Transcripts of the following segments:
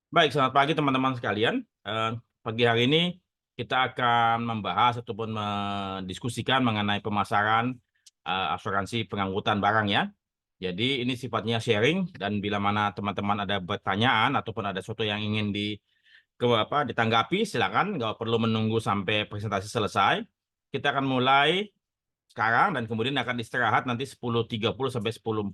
Baik, selamat pagi teman-teman sekalian. Pagi hari ini kita akan membahas ataupun mendiskusikan mengenai pemasaran asuransi pengangkutan barang ya. Jadi ini sifatnya sharing dan bila mana teman-teman ada pertanyaan ataupun ada sesuatu yang ingin ditanggapi, silakan nggak perlu menunggu sampai presentasi selesai. Kita akan mulai sekarang dan kemudian akan istirahat nanti 10.30 sampai 10.45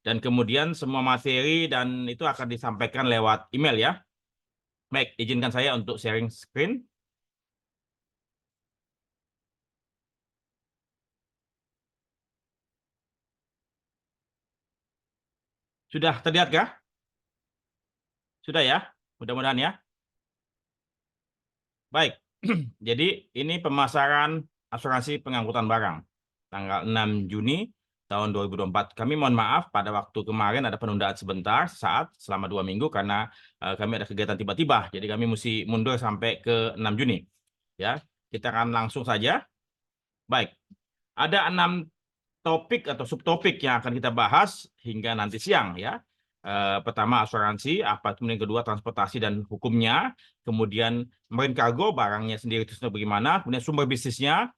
dan kemudian semua materi dan itu akan disampaikan lewat email ya. Baik, izinkan saya untuk sharing screen. Sudah terlihat kah? Sudah ya? Mudah-mudahan ya. Baik, jadi ini pemasaran asuransi pengangkutan barang. Tanggal 6 Juni tahun 2024. Kami mohon maaf pada waktu kemarin ada penundaan sebentar saat selama 2 minggu karena kami ada kegiatan tiba-tiba. Jadi kami mesti mundur sampai ke 6 Juni. Ya, kita akan langsung saja. Baik, ada 6 topik atau subtopik yang akan kita bahas hingga nanti siang ya. Pertama asuransi, apa kemudian kedua transportasi dan hukumnya, kemudian marine cargo barangnya sendiri itu bagaimana, kemudian sumber bisnisnya,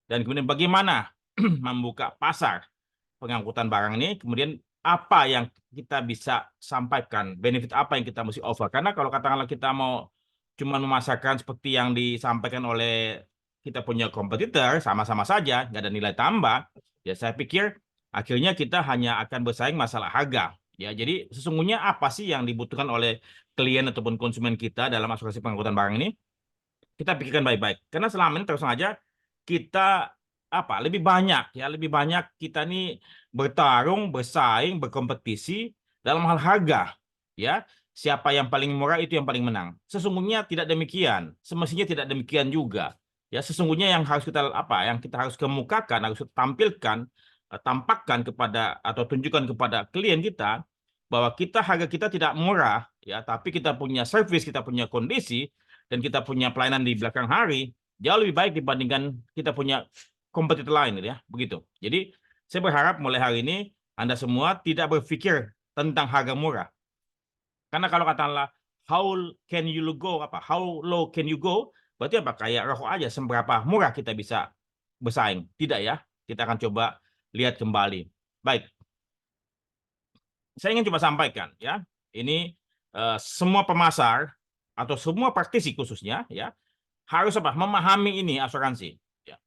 dan kemudian bagaimana membuka pasar pengangkutan barang ini, kemudian apa yang kita bisa sampaikan, benefit apa yang kita mesti offer. Karena kalau katakanlah kita mau cuma memasarkan seperti yang disampaikan oleh kita punya kompetitor, sama-sama saja, nggak ada nilai tambah, ya saya pikir akhirnya kita hanya akan bersaing masalah harga. Ya, jadi sesungguhnya apa sih yang dibutuhkan oleh klien ataupun konsumen kita dalam asuransi pengangkutan barang ini? Kita pikirkan baik-baik. Karena selama ini terus saja kita lebih banyak kita nih bertarung, bersaing, berkompetisi dalam hal harga, ya. Siapa yang paling murah itu yang paling menang. Sesungguhnya tidak demikian. Semestinya tidak demikian juga. Ya, sesungguhnya yang harus yang kita harus kemukakan, harus tampilkan, tampakkan kepada atau tunjukkan kepada klien kita bahwa harga kita tidak murah, ya, tapi kita punya service, kita punya kondisi, dan kita punya pelayanan di belakang hari jauh lebih baik dibandingkan kita punya kompetitor lain ya, begitu. Jadi saya berharap mulai hari ini Anda semua tidak berpikir tentang harga murah. Karena kalau katakanlah how low can you go, berarti apa? Kayak rokok aja, seberapa murah kita bisa bersaing. Tidak ya. Kita akan coba lihat kembali. Baik, saya ingin coba sampaikan ya. Ini semua pemasar atau semua praktisi khususnya ya harus memahami ini asuransi. Ya.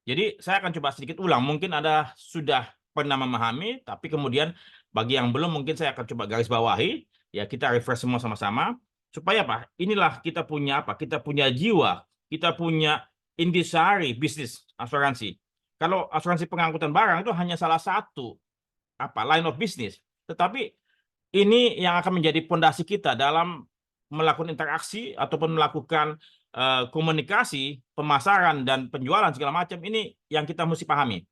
Jadi saya akan coba sedikit ulang. Mungkin Anda sudah pernah memahami, tapi kemudian bagi yang belum mungkin saya akan coba garis bawahi. Ya, kita refresh semua sama-sama supaya inilah kita punya kita punya jiwa, kita punya intisari bisnis asuransi. Kalau asuransi pengangkutan barang itu hanya salah satu line of business, tetapi ini yang akan menjadi pondasi kita dalam melakukan interaksi ataupun melakukan komunikasi, pemasaran dan penjualan segala macam. Ini yang kita mesti pahami.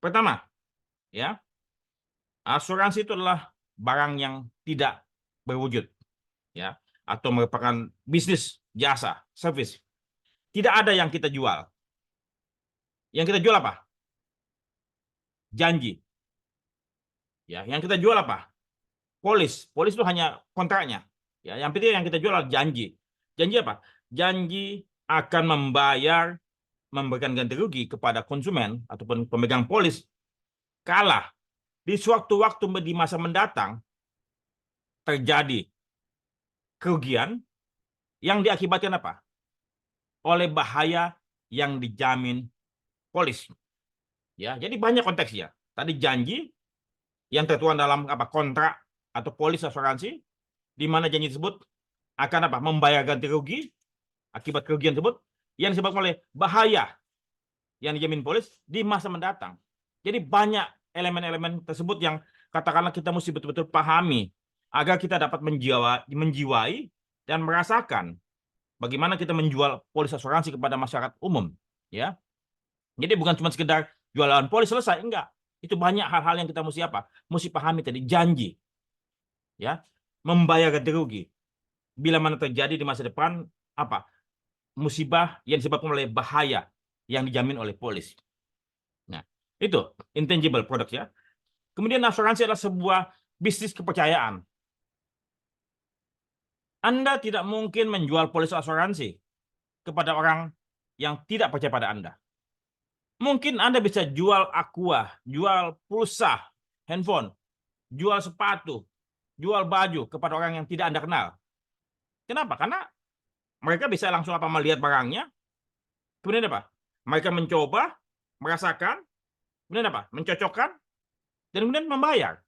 Pertama, ya, asuransi itu adalah barang yang tidak berwujud, ya, atau merupakan bisnis jasa, service. Tidak ada yang kita jual. Yang kita jual apa? Janji. Ya, yang kita jual apa? Polis. Polis itu hanya kontraknya. Ya, yang penting yang kita jual adalah janji. Janji apa? Janji akan memberikan ganti rugi kepada konsumen ataupun pemegang polis kalah di suatu waktu di masa mendatang terjadi kerugian yang diakibatkan apa? Oleh bahaya yang dijamin polis. Ya, jadi banyak konteksnya. Tadi janji yang tertuang dalam kontrak atau polis asuransi, di mana janji tersebut akan membayar ganti rugi akibat kerugian tersebut yang disebabkan oleh bahaya yang dijamin polis di masa mendatang. Jadi banyak elemen-elemen tersebut yang katakanlah kita mesti betul-betul pahami agar kita dapat menjiwai dan merasakan bagaimana kita menjual polis asuransi kepada masyarakat umum, ya. Jadi bukan cuma sekedar jualan polis selesai, enggak. Itu banyak hal-hal yang kita mesti pahami tadi, janji, ya, membayar ganti rugi bila mana terjadi di masa depan musibah yang disebabkan oleh bahaya yang dijamin oleh polis. Nah, itu intangible product ya. Kemudian asuransi adalah sebuah bisnis kepercayaan. Anda tidak mungkin menjual polis asuransi kepada orang yang tidak percaya pada Anda. Mungkin Anda bisa jual aqua, jual pulsa, handphone, jual sepatu, jual baju kepada orang yang tidak Anda kenal. Kenapa? Karena mereka bisa langsung melihat barangnya, kemudian apa? Mereka mencoba, merasakan, kemudian apa? Mencocokkan, dan kemudian membayar.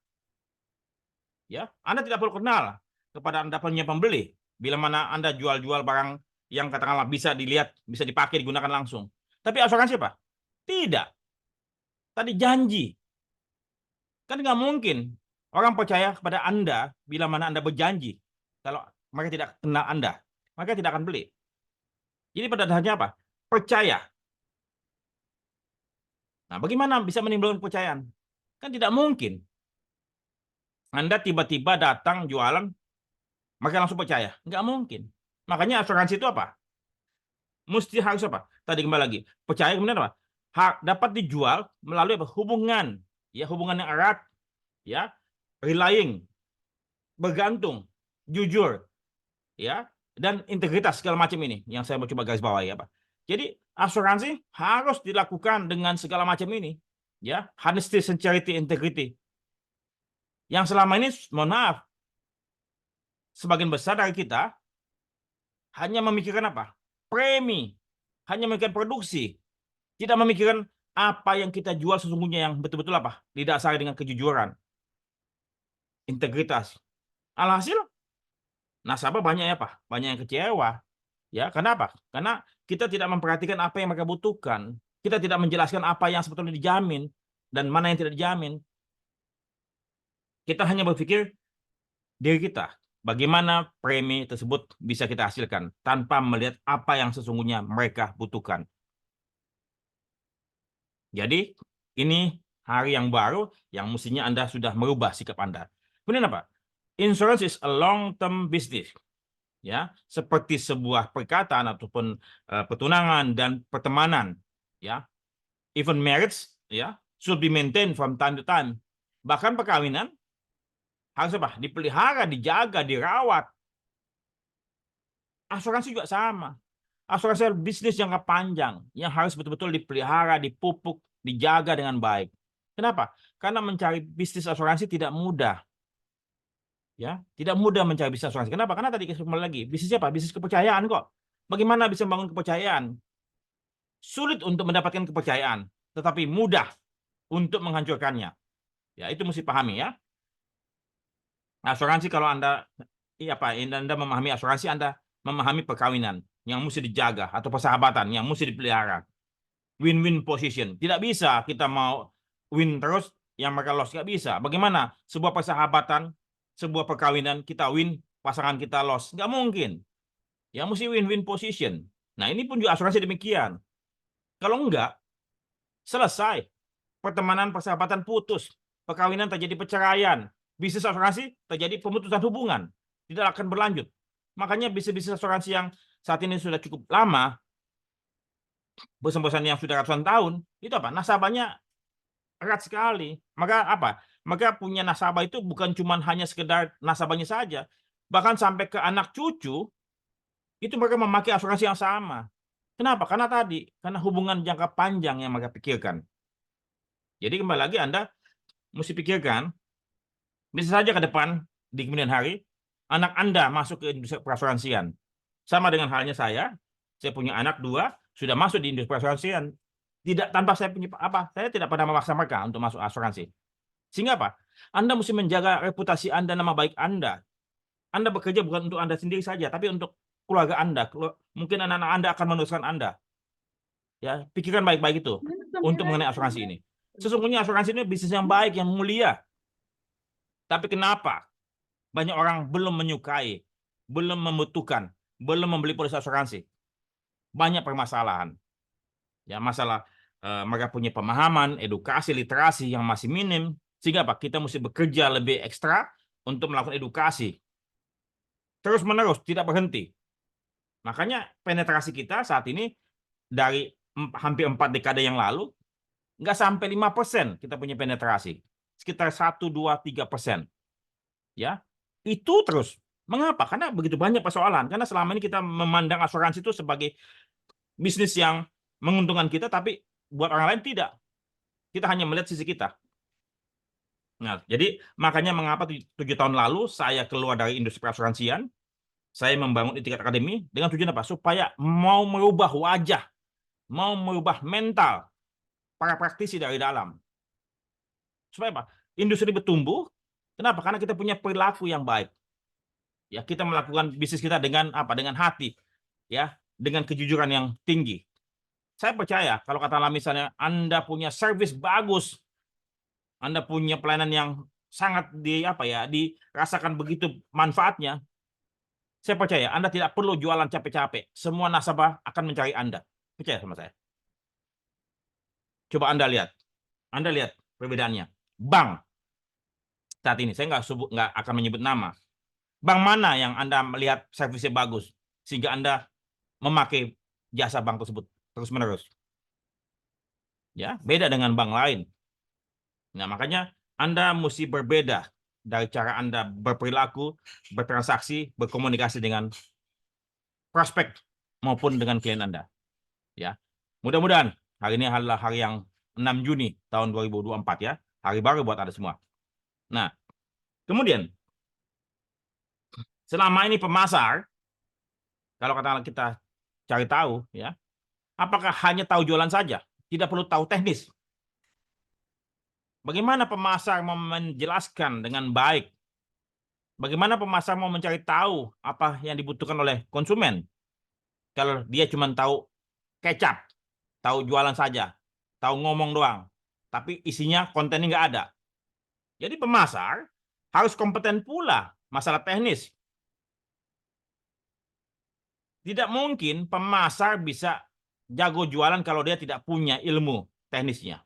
Ya, Anda tidak perlu kenal kepada Anda punya pembeli. Bila mana Anda jual-jual barang yang katakanlah bisa dilihat, bisa dipakai, digunakan langsung. Tapi asuransi apa? Tidak. Tadi janji. Kan nggak mungkin orang percaya kepada Anda bila mana Anda berjanji. Kalau mereka tidak kenal Anda, mereka tidak akan beli. Jadi pada dasarnya apa? Percaya. Nah, bagaimana bisa menimbulkan kepercayaan? Kan tidak mungkin. Anda tiba-tiba datang jualan, mereka langsung percaya. Nggak mungkin. Makanya asuransi itu apa? Mesti harus apa? Tadi kembali lagi. Percaya kemudian apa? Dapat dijual melalui apa? Hubungan. Ya, hubungan yang erat. Ya, relying. Bergantung. Jujur. Ya, dan integritas segala macam ini yang saya mau coba garis bawahi apa. Jadi asuransi harus dilakukan dengan segala macam ini, ya, honesty, sincerity, integrity. Yang selama ini, mohon maaf, sebagian besar dari kita hanya memikirkan apa? Premi, hanya memikirkan produksi, tidak memikirkan apa yang kita jual sesungguhnya yang betul-betul apa? Didasari dengan kejujuran, integritas. Alhasil nasabah banyak ya Pak, banyak yang kecewa. Ya, kenapa? Karena kita tidak memperhatikan apa yang mereka butuhkan. Kita tidak menjelaskan apa yang sebetulnya dijamin dan mana yang tidak dijamin. Kita hanya berpikir diri kita, bagaimana premi tersebut bisa kita hasilkan tanpa melihat apa yang sesungguhnya mereka butuhkan. Jadi, ini hari yang baru yang mestinya Anda sudah merubah sikap Anda. Kemudian apa? Insurance is a long-term business. Ya, seperti sebuah perkataan ataupun pertunangan dan pertemanan, ya, even marriage, ya, should be maintained from time to time. Bahkan perkawinan harus apa? Dipelihara, dijaga, dirawat. Asuransi juga sama. Asuransi bisnis jangka panjang yang harus betul-betul dipelihara, dipupuk, dijaga dengan baik. Kenapa? Karena mencari bisnis asuransi tidak mudah. Ya, tidak mudah mencari bisnis asuransi. Kenapa? Karena tadi kembali lagi, bisnisnya apa? Bisnis kepercayaan kok. Bagaimana bisa membangun kepercayaan? Sulit untuk mendapatkan kepercayaan, tetapi mudah untuk menghancurkannya. Ya, itu mesti pahami ya. Asuransi kalau Anda Anda memahami asuransi, Anda memahami perkawinan yang mesti dijaga atau persahabatan yang mesti dipelihara. Win-win position. Tidak bisa kita mau win terus yang mereka loss, nggak bisa. Bagaimana sebuah persahabatan, sebuah perkawinan kita win, pasangan kita loss? Nggak mungkin. Ya mesti win-win position. Nah ini pun juga asuransi demikian. Kalau enggak, selesai. Pertemanan, persahabatan putus. Perkawinan terjadi perceraian. Bisnis asuransi terjadi pemutusan hubungan. Tidak akan berlanjut. Makanya bisnis asuransi yang saat ini sudah cukup lama, bosan-bosan yang sudah ratusan tahun, itu apa? Nasabahnya erat sekali. Maka apa? Maka punya nasabah itu bukan cuma hanya sekedar nasabahnya saja. Bahkan sampai ke anak cucu, itu mereka memakai asuransi yang sama. Kenapa? Karena hubungan jangka panjang yang mereka pikirkan. Jadi kembali lagi Anda mesti pikirkan, bisa saja ke depan, di kemudian hari, anak Anda masuk ke industri perasuransian. Sama dengan halnya saya punya anak 2, sudah masuk di industri perasuransian. Tidak tanpa saya punya saya tidak pernah memaksa mereka untuk masuk asuransi. Sehingga apa? Anda mesti menjaga reputasi Anda, nama baik Anda. Anda bekerja bukan untuk Anda sendiri saja, tapi untuk keluarga Anda. Mungkin anak-anak Anda akan meneruskan Anda. Ya, pikirkan baik-baik itu untuk mengenai asuransi ini. Sesungguhnya asuransi ini bisnis yang baik, yang mulia. Tapi kenapa banyak orang belum menyukai, belum membutuhkan, belum membeli polis asuransi? Banyak permasalahan. Ya, masalah mereka punya pemahaman, edukasi, literasi yang masih minim. Sehingga apa? Kita mesti bekerja lebih ekstra untuk melakukan edukasi. Terus-menerus, tidak berhenti. Makanya penetrasi kita saat ini dari hampir 4 dekade yang lalu, nggak sampai 5% kita punya penetrasi. Sekitar 1, 2, 3%. Ya, itu terus Mengapa? Karena begitu banyak persoalan. Karena selama ini kita memandang asuransi itu sebagai bisnis yang menguntungkan kita, tapi buat orang lain tidak. Kita hanya melihat sisi kita. Nah, jadi makanya mengapa 7 tahun lalu saya keluar dari industri perasuransian, saya membangun Etikat Academy dengan tujuan apa? Supaya mau merubah wajah, mau merubah mental para praktisi dari dalam. Supaya apa? Industri bertumbuh. Kenapa? Karena kita punya perilaku yang baik. Ya, kita melakukan bisnis kita dengan apa? Dengan hati, ya, dengan kejujuran yang tinggi. Saya percaya kalau katakanlah misalnya Anda punya service bagus, Anda punya pelayanan yang sangat dirasakan begitu manfaatnya, saya percaya Anda tidak perlu jualan capek-capek. Semua nasabah akan mencari Anda. Percaya sama saya. Coba Anda lihat perbedaannya. Bank saat ini, saya nggak akan menyebut nama. Bank mana yang Anda melihat servisnya bagus sehingga Anda memakai jasa bank tersebut terus-menerus? Ya, beda dengan bank lain. Nah, makanya Anda mesti berbeda dari cara Anda berperilaku, bertransaksi, berkomunikasi dengan prospek maupun dengan klien Anda. Ya, mudah-mudahan hari ini adalah hari yang 6 Juni tahun 2024 ya, hari baru buat Anda semua. Nah, kemudian selama ini pemasar, kalau katakanlah kita cari tahu ya, apakah hanya tahu jualan saja, tidak perlu tahu teknis. Bagaimana pemasar mau menjelaskan dengan baik? Bagaimana pemasar mau mencari tahu apa yang dibutuhkan oleh konsumen? Kalau dia cuma tahu kecap, tahu jualan saja, tahu ngomong doang, tapi isinya kontennya nggak ada. Jadi pemasar harus kompeten pula masalah teknis. Tidak mungkin pemasar bisa jago jualan kalau dia tidak punya ilmu teknisnya.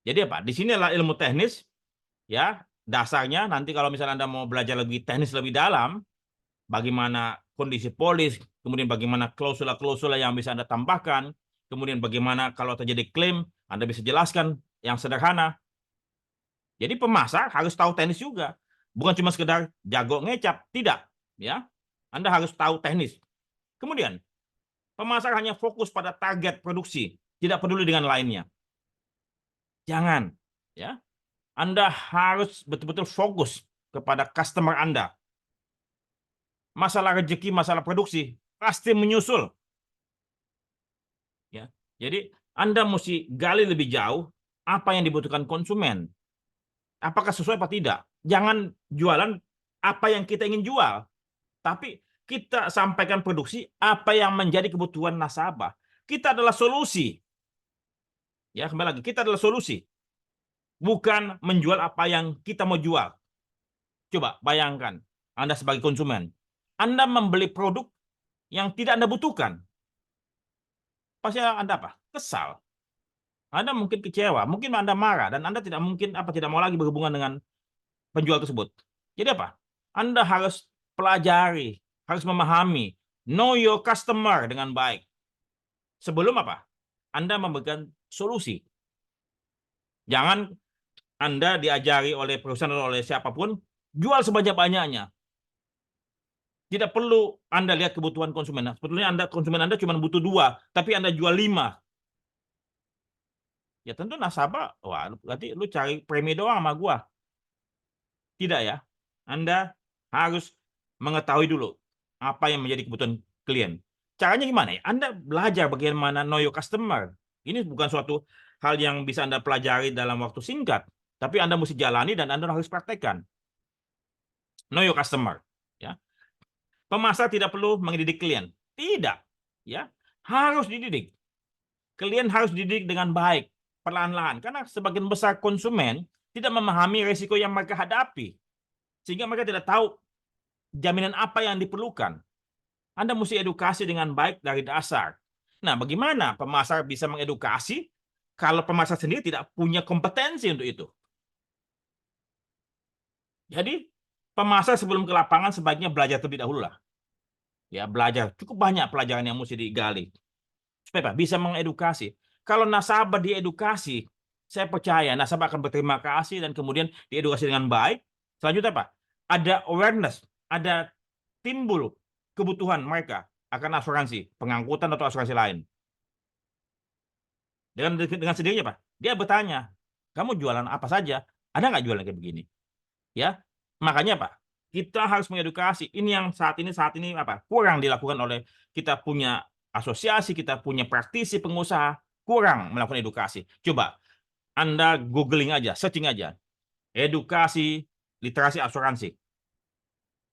Jadi apa? Di sini adalah ilmu teknis, ya dasarnya. Nanti kalau misalnya Anda mau belajar lebih teknis lebih dalam, bagaimana kondisi polis, kemudian bagaimana klausula-klausula yang bisa Anda tambahkan, kemudian bagaimana kalau terjadi klaim, Anda bisa jelaskan yang sederhana. Jadi pemasar harus tahu teknis juga, bukan cuma sekedar jago ngecap, tidak. Ya, Anda harus tahu teknis. Kemudian pemasar hanya fokus pada target produksi, tidak peduli dengan lainnya. Jangan, ya. Anda harus betul-betul fokus kepada customer Anda. Masalah rezeki, masalah produksi pasti menyusul. Ya. Jadi Anda mesti gali lebih jauh apa yang dibutuhkan konsumen. Apakah sesuai apa tidak? Jangan jualan apa yang kita ingin jual, tapi kita sampaikan produksi apa yang menjadi kebutuhan nasabah. Kita adalah solusi. Ya, kembali lagi, kita adalah solusi. Bukan menjual apa yang kita mau jual. Coba bayangkan, Anda sebagai konsumen, Anda membeli produk yang tidak Anda butuhkan. Pasti Anda apa? Kesal. Anda mungkin kecewa, mungkin Anda marah, dan Anda tidak mau lagi berhubungan dengan penjual tersebut. Jadi apa? Anda harus pelajari, harus memahami, know your customer dengan baik. Sebelum apa? Anda memberikan solusi. Jangan Anda diajari oleh perusahaan atau oleh siapapun, jual sebanyak-banyaknya. Tidak perlu Anda lihat kebutuhan konsumen. Nah, sebetulnya konsumen Anda cuma butuh 2, tapi Anda jual 5. Ya tentu nasabah, wah berarti lu cari premi doang sama gua. Tidak ya. Anda harus mengetahui dulu apa yang menjadi kebutuhan klien. Caranya gimana ya? Anda belajar bagaimana know your customer. Ini bukan suatu hal yang bisa Anda pelajari dalam waktu singkat, tapi Anda mesti jalani dan Anda harus praktekkan. Know your customer, ya. Pemasar tidak perlu mendidik klien. Tidak, ya. Harus dididik. Klien harus dididik dengan baik, perlahan-lahan, karena sebagian besar konsumen tidak memahami risiko yang mereka hadapi. Sehingga mereka tidak tahu jaminan apa yang diperlukan. Anda mesti edukasi dengan baik dari dasar. Nah, bagaimana pemasar bisa mengedukasi kalau pemasar sendiri tidak punya kompetensi untuk itu? Jadi, pemasar sebelum ke lapangan sebaiknya belajar terlebih dahulu lah. Ya, belajar. Cukup banyak pelajaran yang mesti digali. Supaya bisa mengedukasi. Kalau nasabah diedukasi, saya percaya nasabah akan berterima kasih dan kemudian diedukasi dengan baik. Selanjutnya apa? Ada awareness, ada timbul kebutuhan mereka akan asuransi, pengangkutan atau asuransi lain. Dengan sendirinya, Pak, dia bertanya, kamu jualan apa saja? Ada nggak jualan kayak begini? Ya, makanya Pak, kita harus mengedukasi. Ini yang saat ini apa kurang dilakukan oleh kita punya asosiasi, kita punya praktisi pengusaha, kurang melakukan edukasi. Coba Anda googling aja, searching aja, edukasi literasi asuransi.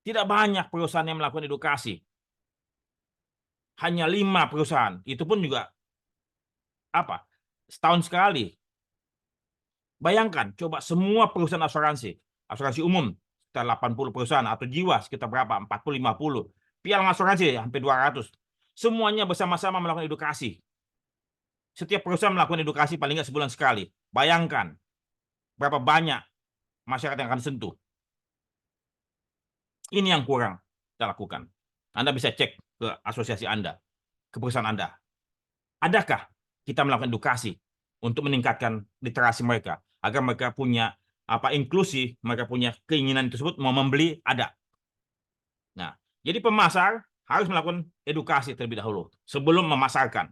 Tidak banyak perusahaan yang melakukan edukasi. Hanya 5 perusahaan. Itu pun juga apa? Setahun sekali. Bayangkan, coba semua perusahaan asuransi umum, sekitar 80 perusahaan, atau jiwa sekitar berapa? 40-50. Pialang asuransi hampir 200. Semuanya bersama-sama melakukan edukasi. Setiap perusahaan melakukan edukasi paling nggak sebulan sekali. Bayangkan berapa banyak masyarakat yang akan sentuh. Ini yang kurang kita lakukan. Anda bisa cek ke asosiasi Anda, ke perusahaan Anda. Adakah kita melakukan edukasi untuk meningkatkan literasi mereka agar mereka punya inklusi, mereka punya keinginan tersebut mau membeli, ada. Nah, jadi pemasar harus melakukan edukasi terlebih dahulu sebelum memasarkan.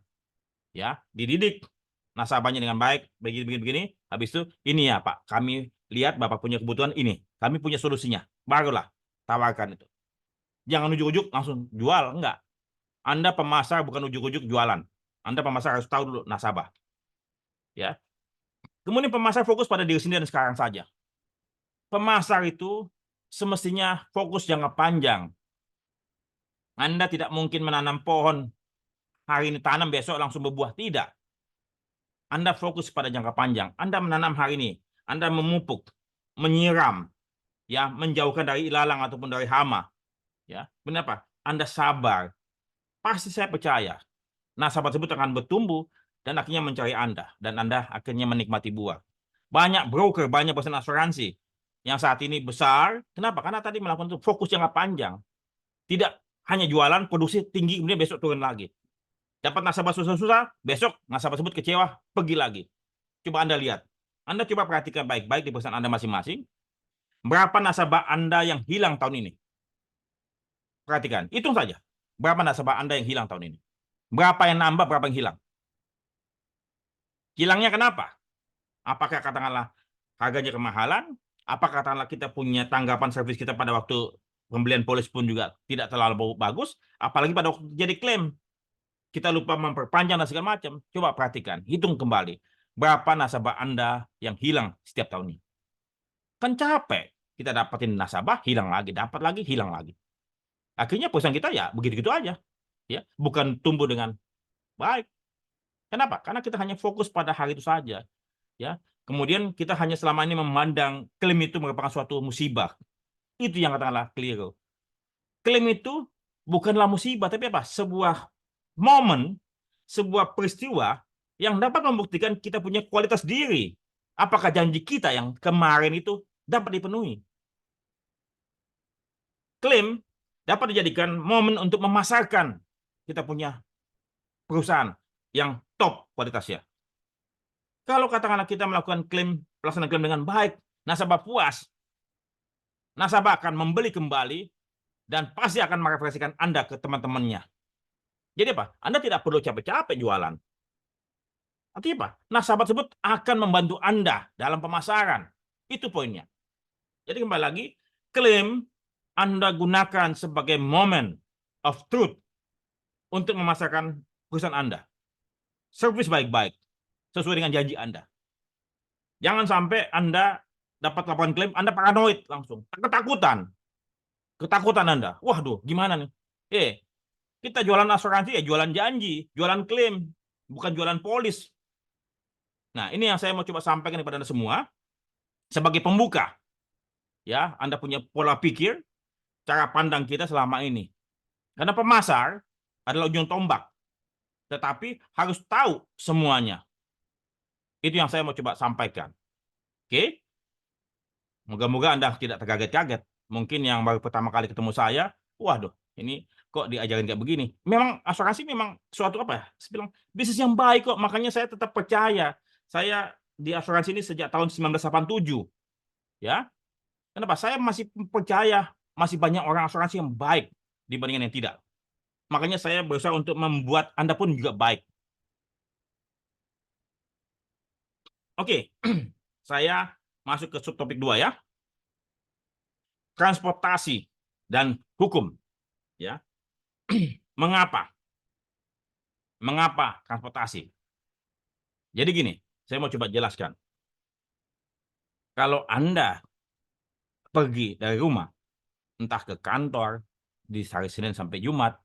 Ya, dididik nasabahnya dengan baik, begini. Habis itu ini ya Pak, kami lihat Bapak punya kebutuhan ini, kami punya solusinya. Barulah tawarkan itu. Jangan ujuk-ujuk langsung jual, enggak. Anda pemasar bukan ujuk-ujuk jualan. Anda pemasar harus tahu dulu nasabah. Ya. Kemudian pemasar fokus pada diri sendiri dan sekarang saja. Pemasar itu semestinya fokus jangka panjang. Anda tidak mungkin menanam pohon, hari ini tanam, besok langsung berbuah. Tidak. Anda fokus pada jangka panjang. Anda menanam hari ini. Anda memupuk, menyiram, ya, menjauhkan dari ilalang ataupun dari hama. Ya, kenapa? Anda sabar. Pasti saya percaya nasabah tersebut akan bertumbuh dan akhirnya mencari Anda, dan Anda akhirnya menikmati buah. Banyak broker, banyak perusahaan asuransi yang saat ini besar. Kenapa? Karena tadi melakukan itu fokus jangka panjang. Tidak hanya jualan, produksi tinggi, kemudian besok turun lagi. Dapat nasabah susah-susah, besok nasabah tersebut kecewa, pergi lagi. Coba Anda lihat. Anda coba perhatikan baik-baik di perusahaan Anda masing-masing. Berapa nasabah Anda yang hilang tahun ini? Perhatikan, hitung saja. Berapa nasabah Anda yang hilang tahun ini? Berapa yang nambah, berapa yang hilang? Hilangnya kenapa? Apakah katakanlah harganya kemahalan? Apakah katakanlah kita punya tanggapan servis kita pada waktu pembelian polis pun juga tidak terlalu bagus? Apalagi pada waktu jadi klaim. Kita lupa memperpanjang dan segala macam. Coba perhatikan, hitung kembali. Berapa nasabah Anda yang hilang setiap tahun ini? Kan capek. Kita dapatin nasabah, hilang lagi. Dapat lagi, hilang lagi. Akhirnya perusahaan kita ya begitu-gitu aja. Ya, bukan tumbuh dengan baik. Kenapa? Karena kita hanya fokus pada hari itu saja. Ya, kemudian kita hanya selama ini memandang klaim itu merupakan suatu musibah. Itu yang katakanlah keliru. Klaim itu bukanlah musibah, tapi apa? Sebuah momen, sebuah peristiwa yang dapat membuktikan kita punya kualitas diri. Apakah janji kita yang kemarin itu dapat dipenuhi? Klaim dapat dijadikan momen untuk memasarkan kita punya perusahaan yang top kualitasnya. Kalau katakanlah kita melakukan pelaksanaan klaim dengan baik, nasabah puas, nasabah akan membeli kembali dan pasti akan mereferensikan Anda ke teman-temannya. Jadi apa? Anda tidak perlu capek-capek jualan. Artinya apa? Nasabah tersebut akan membantu Anda dalam pemasaran. Itu poinnya. Jadi kembali lagi, klaim Anda gunakan sebagai moment of truth untuk memasarkan perusahaan Anda. Servis baik-baik, sesuai dengan janji Anda. Jangan sampai Anda dapat laporan klaim, Anda paranoid langsung. Ketakutan. Ketakutan Anda. Waduh, gimana nih? Kita jualan asuransi ya jualan janji, jualan klaim, bukan jualan polis. Nah, ini yang saya mau coba sampaikan kepada Anda semua sebagai pembuka. Ya, Anda punya pola pikir, cara pandang kita selama ini. Karena pemasar adalah ujung tombak. Tetapi harus tahu semuanya. Itu yang saya mau coba sampaikan. Oke? Moga-moga Anda tidak terkaget-kaget. Mungkin yang baru pertama kali ketemu saya, waduh, ini kok diajarin kayak begini. Memang asuransi memang suatu apa ya? Saya bilang bisnis yang baik kok, makanya saya tetap percaya. Saya di asuransi ini sejak tahun 1987. Ya. Kenapa? Saya masih percaya masih banyak orang asuransi yang baik dibandingkan yang tidak. Makanya saya berusaha untuk membuat Anda pun juga baik. Oke, saya masuk ke subtopik 2 ya. Transportasi dan hukum. Ya. Mengapa? Mengapa transportasi? Jadi gini, saya mau coba jelaskan. Kalau Anda pergi dari rumah, entah ke kantor, di hari Senin sampai Jumat,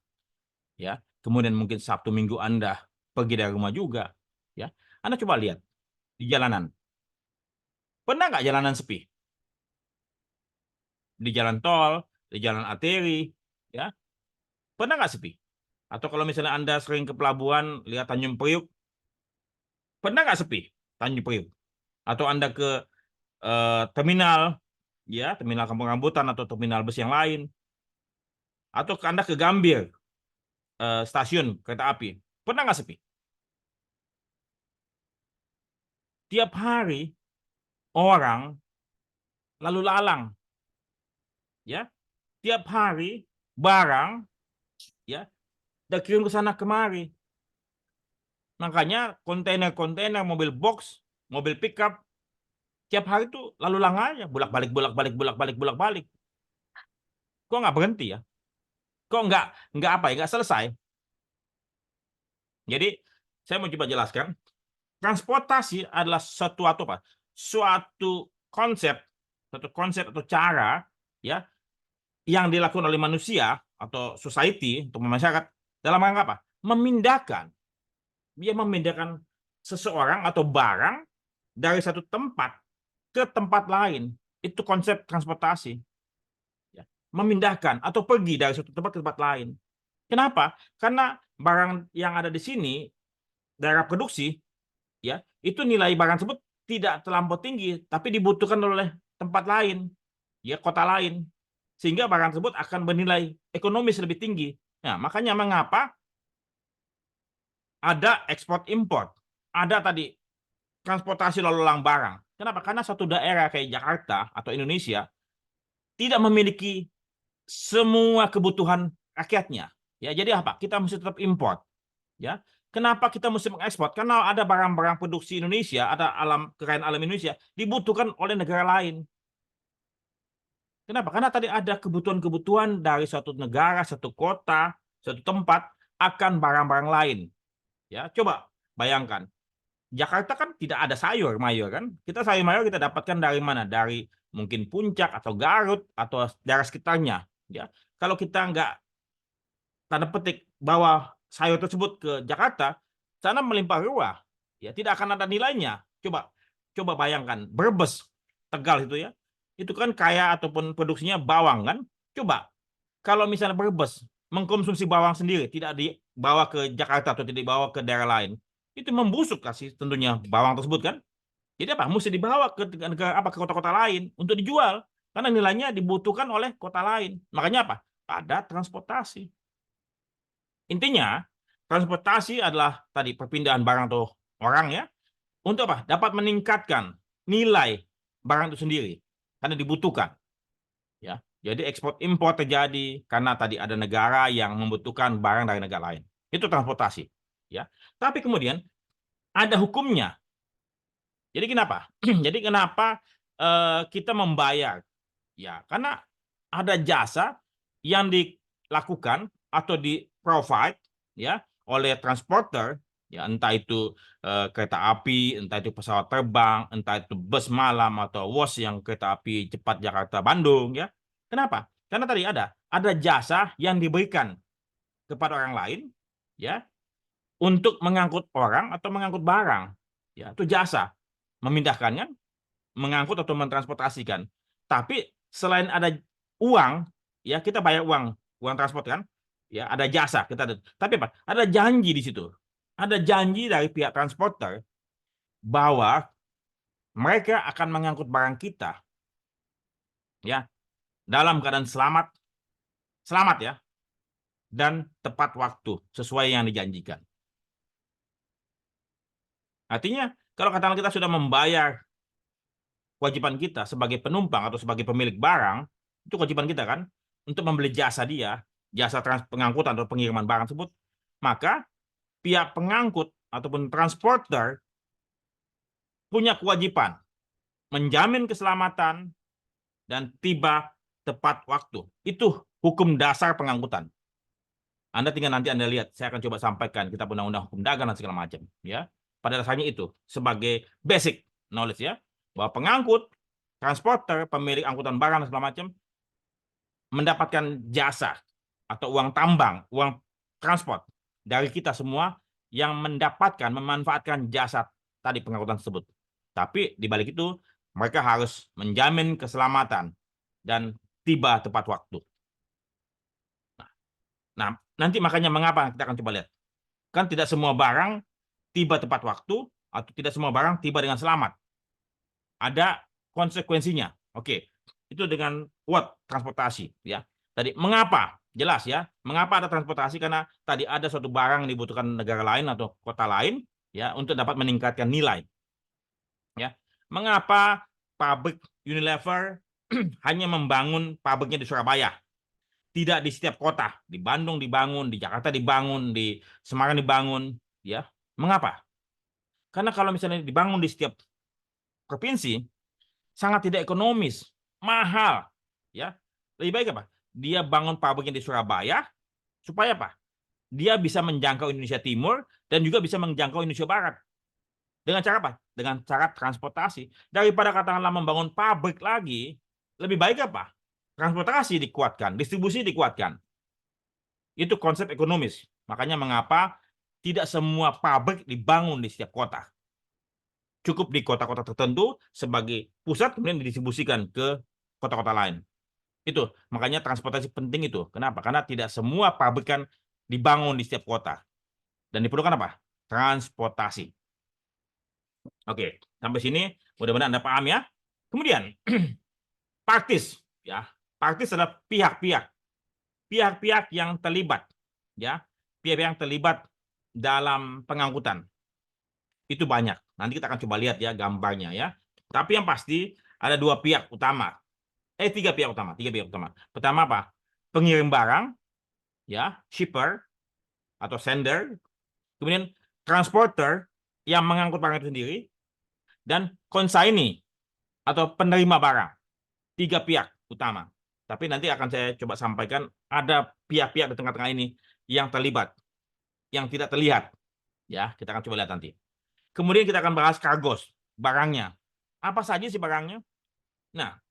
ya, kemudian mungkin Sabtu Minggu Anda pergi dari rumah juga, ya, Anda coba lihat di jalanan. Pernah nggak jalanan sepi? Di jalan tol, di jalan arteri, ya, pernah nggak sepi? Atau kalau misalnya Anda sering ke pelabuhan, lihat Tanjung Priuk, pernah nggak sepi Tanjung Priuk? Atau Anda ke terminal, ya, terminal Kampung Rambutan atau terminal bus yang lain, atau Anda ke Gambir, stasiun kereta api, pernah nggak sepi? Tiap hari orang lalu lalang, ya, tiap hari barang, ya, dikirim ke sana kemari. Makanya kontainer-kontainer, mobil box, mobil pickup, tiap hari tuh lalu lalang aja, bolak-balik, bolak-balik, bolak-balik, bolak-balik. Kok nggak berhenti ya? Kok nggak apa ya? Nggak selesai. Jadi saya mau coba jelaskan. Transportasi adalah suatu apa? Suatu konsep atau cara, ya, yang dilakukan oleh manusia atau society untuk masyarakat dalam rangka apa? Memindahkan seseorang atau barang dari satu tempat ke tempat lain. Itu konsep transportasi. Ya. Memindahkan atau pergi dari satu tempat ke tempat lain. Kenapa? Karena barang yang ada di sini, daerah produksi, ya, itu nilai barang tersebut tidak terlampau tinggi, tapi dibutuhkan oleh tempat lain, ya, kota lain, sehingga barang tersebut akan bernilai ekonomis lebih tinggi. Nah, makanya mengapa ada ekspor impor, ada tadi transportasi lalu lalang barang. Kenapa? Karena satu daerah kayak Jakarta atau Indonesia tidak memiliki semua kebutuhan rakyatnya. Ya, jadi apa? Kita mesti tetap impor. Ya, kenapa kita mesti mengekspor? Karena ada barang-barang produksi Indonesia, ada kekayaan alam Indonesia dibutuhkan oleh negara lain. Kenapa? Karena tadi ada kebutuhan-kebutuhan dari suatu negara, satu kota, satu tempat akan barang-barang lain. Ya, coba bayangkan. Jakarta kan tidak ada sayur mayur kan? Kita sayur mayur kita dapatkan dari mana? Dari mungkin Puncak atau Garut atau daerah sekitarnya. Ya, kalau kita nggak tanda petik bawa sayur tersebut ke Jakarta, sana melimpah ruah, ya, tidak akan ada nilainya. Coba bayangkan Brebes, Tegal itu kan kaya ataupun produksinya bawang kan. Coba kalau misalnya Brebes mengkonsumsi bawang sendiri, tidak dibawa ke Jakarta atau tidak dibawa ke daerah lain, itu membusuk kasih tentunya bawang tersebut kan. Jadi apa? Mesti dibawa ke kota-kota lain untuk dijual karena nilainya dibutuhkan oleh kota lain. Makanya apa? Ada transportasi. Intinya, transportasi adalah tadi perpindahan barang atau orang, ya, untuk apa? Dapat meningkatkan nilai barang itu sendiri karena dibutuhkan. Ya, jadi ekspor impor terjadi karena tadi ada negara yang membutuhkan barang dari negara lain. Itu transportasi. Ya, tapi kemudian ada hukumnya. Jadi kenapa? Jadi kenapa kita membayar? Ya, karena ada jasa yang dilakukan atau di provide, ya, oleh transporter, ya, entah itu kereta api, entah itu pesawat terbang, entah itu bus malam atau WOS yang kereta api cepat Jakarta Bandung, ya. Kenapa? Karena tadi ada jasa yang diberikan kepada orang lain, ya, untuk mengangkut orang atau mengangkut barang, ya, itu jasa memindahkannya, mengangkut atau mentransportasikan. Tapi selain ada uang, ya, kita bayar uang transport kan, ya, ada jasa kita ada. Tapi apa? Ada janji di situ. Ada janji dari pihak transporter bahwa mereka akan mengangkut barang kita, ya, dalam keadaan selamat, selamat ya, dan tepat waktu sesuai yang dijanjikan. Artinya kalau katakanlah kita sudah membayar kewajiban kita sebagai penumpang atau sebagai pemilik barang, itu kewajiban kita kan. untuk membeli jasa dia, jasa pengangkutan atau pengiriman barang tersebut, maka pihak pengangkut ataupun transporter punya kewajiban menjamin keselamatan dan tiba tepat waktu. Itu hukum dasar pengangkutan. Anda tinggal nanti Anda lihat, saya akan coba sampaikan kitab undang-undang hukum dagang dan segala macam, ya. Pada dasarnya itu sebagai basic knowledge, ya, bahwa pengangkut, transporter, pemilik angkutan barang dan segala macam mendapatkan jasa atau uang tambang, uang transport dari kita semua yang mendapatkan, memanfaatkan jasa tadi pengangkutan tersebut. Tapi di balik itu mereka harus menjamin keselamatan dan tiba tepat waktu. Nah, nanti makanya mengapa kita akan coba lihat. Kan tidak semua barang tiba tepat waktu atau tidak semua barang tiba dengan selamat. Ada konsekuensinya. Oke, itu dengan what transportasi, ya. Tadi mengapa? Jelas, ya. Mengapa ada transportasi? Karena tadi ada suatu barang yang dibutuhkan negara lain atau kota lain, ya, untuk dapat meningkatkan nilai. Ya. Mengapa pabrik Unilever hanya membangun pabriknya di Surabaya? Tidak di setiap kota, di Bandung dibangun, di Jakarta dibangun, di Semarang dibangun, ya. Mengapa? Karena kalau misalnya dibangun di setiap provinsi, sangat tidak ekonomis, mahal, ya. Lebih baik apa? Dia bangun pabriknya di Surabaya supaya apa? Dia bisa menjangkau Indonesia Timur dan juga bisa menjangkau Indonesia Barat. Dengan cara apa? Dengan cara transportasi. Daripada katakanlah membangun pabrik lagi, lebih baik apa? Transportasi dikuatkan, distribusi dikuatkan. Itu konsep ekonomis. Makanya mengapa tidak semua pabrik dibangun di setiap kota. Cukup di kota-kota tertentu sebagai pusat, kemudian didistribusikan ke kota-kota lain. Itu, makanya transportasi penting itu. Kenapa? Karena tidak semua pabrikan dibangun di setiap kota. Dan diperlukan apa? Transportasi. Oke, sampai sini mudah-mudahan Anda paham, ya. Kemudian, parties, ya. Parties adalah pihak-pihak yang terlibat, ya. Pihak yang terlibat dalam pengangkutan. Itu banyak. Nanti kita akan coba lihat, ya, gambarnya, ya. Tapi yang pasti ada tiga pihak utama. Tiga pihak utama. Pertama apa? Pengirim barang, ya, shipper atau sender. Kemudian transporter yang mengangkut barang itu sendiri, dan consignee atau penerima barang. Tiga pihak utama. Tapi nanti akan saya coba sampaikan ada pihak-pihak di tengah-tengah ini yang terlibat, yang tidak terlihat. Ya, kita akan coba lihat nanti. Kemudian kita akan bahas cargos, barangnya. Apa saja sih barangnya? Nah,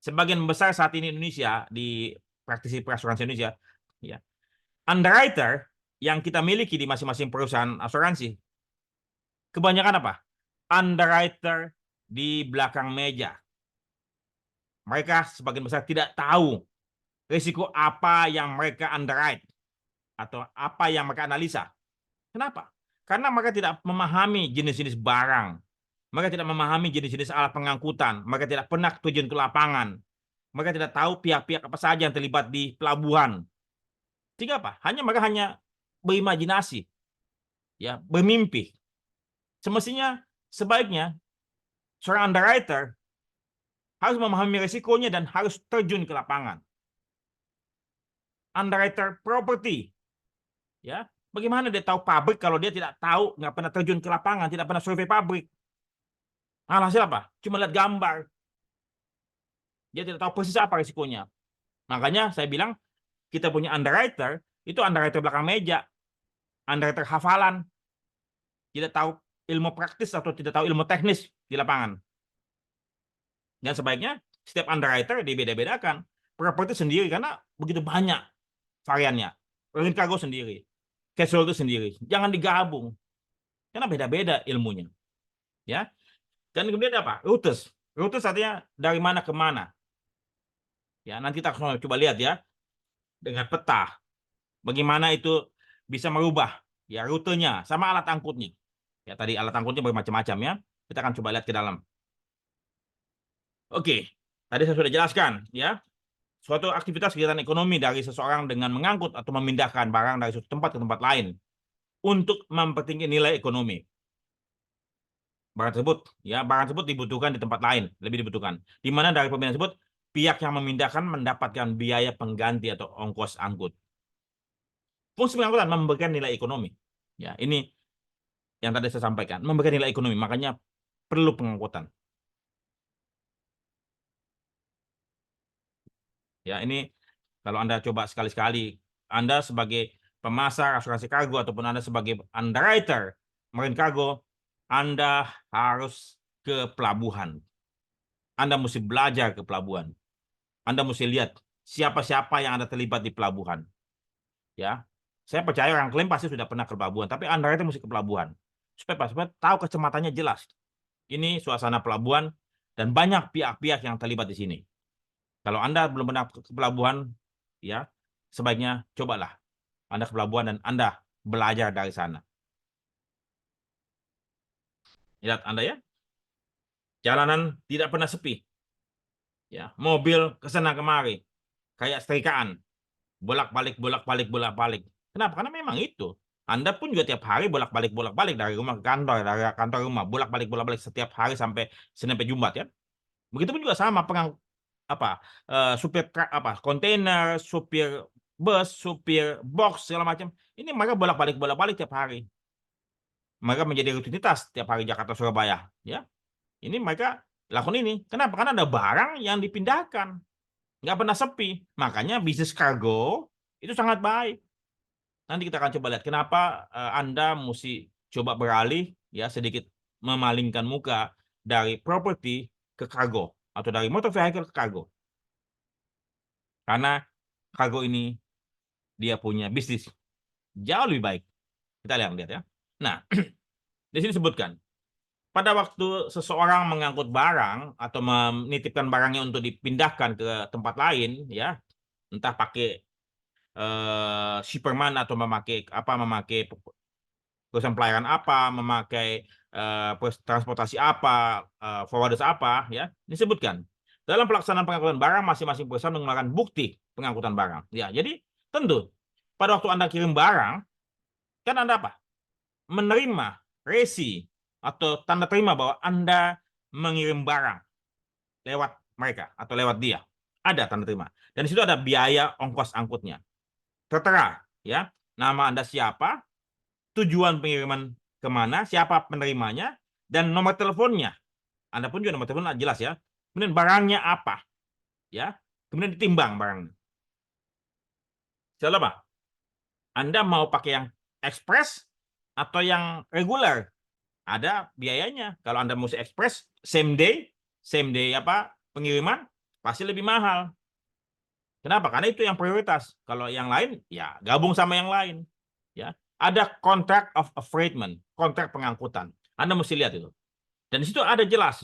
sebagian besar saat ini Indonesia, di praktisi perasuransi Indonesia, ya, underwriter yang kita miliki di masing-masing perusahaan asuransi, kebanyakan apa? Underwriter di belakang meja. Mereka sebagian besar tidak tahu risiko apa yang mereka underwrite atau apa yang mereka analisa. Kenapa? Karena mereka tidak memahami jenis-jenis barang. Mereka tidak memahami jenis-jenis alat pengangkutan. Mereka tidak pernah terjun ke lapangan. Mereka tidak tahu pihak-pihak apa saja yang terlibat di pelabuhan. Sehingga apa? Mereka hanya berimajinasi, ya, bermimpi. Semestinya sebaiknya seorang underwriter harus memahami risikonya dan harus terjun ke lapangan. Underwriter property, ya, bagaimana dia tahu pabrik kalau dia tidak tahu, nggak pernah terjun ke lapangan, tidak pernah survei pabrik? Hasil apa? Cuma lihat gambar. Dia tidak tahu persis apa risikonya. Makanya saya bilang kita punya underwriter, itu underwriter belakang meja, underwriter hafalan, tidak tahu ilmu praktis atau tidak tahu ilmu teknis di lapangan. Dan sebaiknya setiap underwriter dibeda-bedakan. Properti sendiri karena begitu banyak variannya. Marine cargo sendiri, casualty sendiri. Jangan digabung. Karena beda-beda ilmunya. Ya. Dan kemudian apa? Rutes. Rutes artinya dari mana ke mana. Ya, nanti kita coba lihat, ya, dengan peta. Bagaimana itu bisa merubah, ya, rutenya sama alat angkutnya. Ya, tadi alat angkutnya bermacam-macam, ya. Kita akan coba lihat ke dalam. Oke. Tadi saya sudah jelaskan, ya. Suatu aktivitas kegiatan ekonomi dari seseorang dengan mengangkut atau memindahkan barang dari suatu tempat ke tempat lain untuk mempertinggi nilai ekonomi. Barang tersebut dibutuhkan di tempat lain, lebih dibutuhkan. Di mana dari pembelian tersebut pihak yang memindahkan mendapatkan biaya pengganti atau ongkos angkut. Fungsi pengangkutan memberikan nilai ekonomi. Ya, ini yang tadi saya sampaikan, memberikan nilai ekonomi, makanya perlu pengangkutan. Ya, ini kalau Anda coba sekali-sekali, Anda sebagai pemasar asuransi kargo ataupun Anda sebagai underwriter marine kargo, Anda harus ke pelabuhan. Anda mesti belajar ke pelabuhan. Anda mesti lihat siapa-siapa yang ada terlibat di pelabuhan. Ya, saya percaya orang klaim pasti sudah pernah ke pelabuhan, tapi underwriter mesti ke pelabuhan supaya tahu kacamatannya jelas. Ini suasana pelabuhan dan banyak pihak-pihak yang terlibat di sini. Kalau Anda belum pernah ke pelabuhan, ya sebaiknya cobalah Anda ke pelabuhan dan Anda belajar dari sana. Lihat Anda ya, jalanan tidak pernah sepi. Ya, mobil ke sana kemari, kayak setrikaan, bolak-balik, bolak-balik, bolak-balik. Kenapa? Karena memang itu. Anda pun juga tiap hari bolak-balik dari rumah ke kantor, dari kantor ke rumah, bolak-balik setiap hari sampai Senin sampai Jumat ya. Begitupun juga sama supir kontainer, supir bus, supir box segala macam. Ini mereka bolak-balik tiap hari. Mereka menjadi rutinitas tiap hari Jakarta Surabaya, ya. Ini mereka lakukan ini. Kenapa? Karena ada barang yang dipindahkan. Nggak pernah sepi. Makanya bisnis kargo itu sangat baik. Nanti kita akan coba lihat kenapa Anda mesti coba beralih ya sedikit memalingkan muka dari properti ke kargo atau dari motor vehicle ke kargo. Karena kargo ini dia punya bisnis jauh lebih baik. Kita lihat ya. Nah, di sini disebutkan pada waktu seseorang mengangkut barang atau menitipkan barangnya untuk dipindahkan ke tempat lain ya, entah pakai shipperman atau memakai perusahaan pelayaran apa, memakai transportasi apa, forwarders apa, ya disebutkan dalam pelaksanaan pengangkutan barang masing-masing perusahaan mengeluarkan bukti pengangkutan barang. Ya, jadi tentu pada waktu Anda kirim barang, kan Anda apa? Menerima resi atau tanda terima bahwa Anda mengirim barang lewat mereka atau lewat dia. Ada tanda terima. Dan di situ ada biaya ongkos angkutnya. Tertera, ya, nama Anda siapa, tujuan pengiriman kemana, siapa penerimanya, dan nomor teleponnya. Anda pun juga nomor telepon jelas ya. Kemudian barangnya apa, ya. Kemudian ditimbang barangnya. Coba, Anda mau pakai yang ekspres atau yang reguler? Ada biayanya. Kalau Anda mau ekspres, same day pengiriman pasti lebih mahal. Kenapa? Karena itu yang prioritas. Kalau yang lain, ya gabung sama yang lain. Ya, ada contract of affreightment, kontrak pengangkutan. Anda mesti lihat itu. Dan di situ ada jelas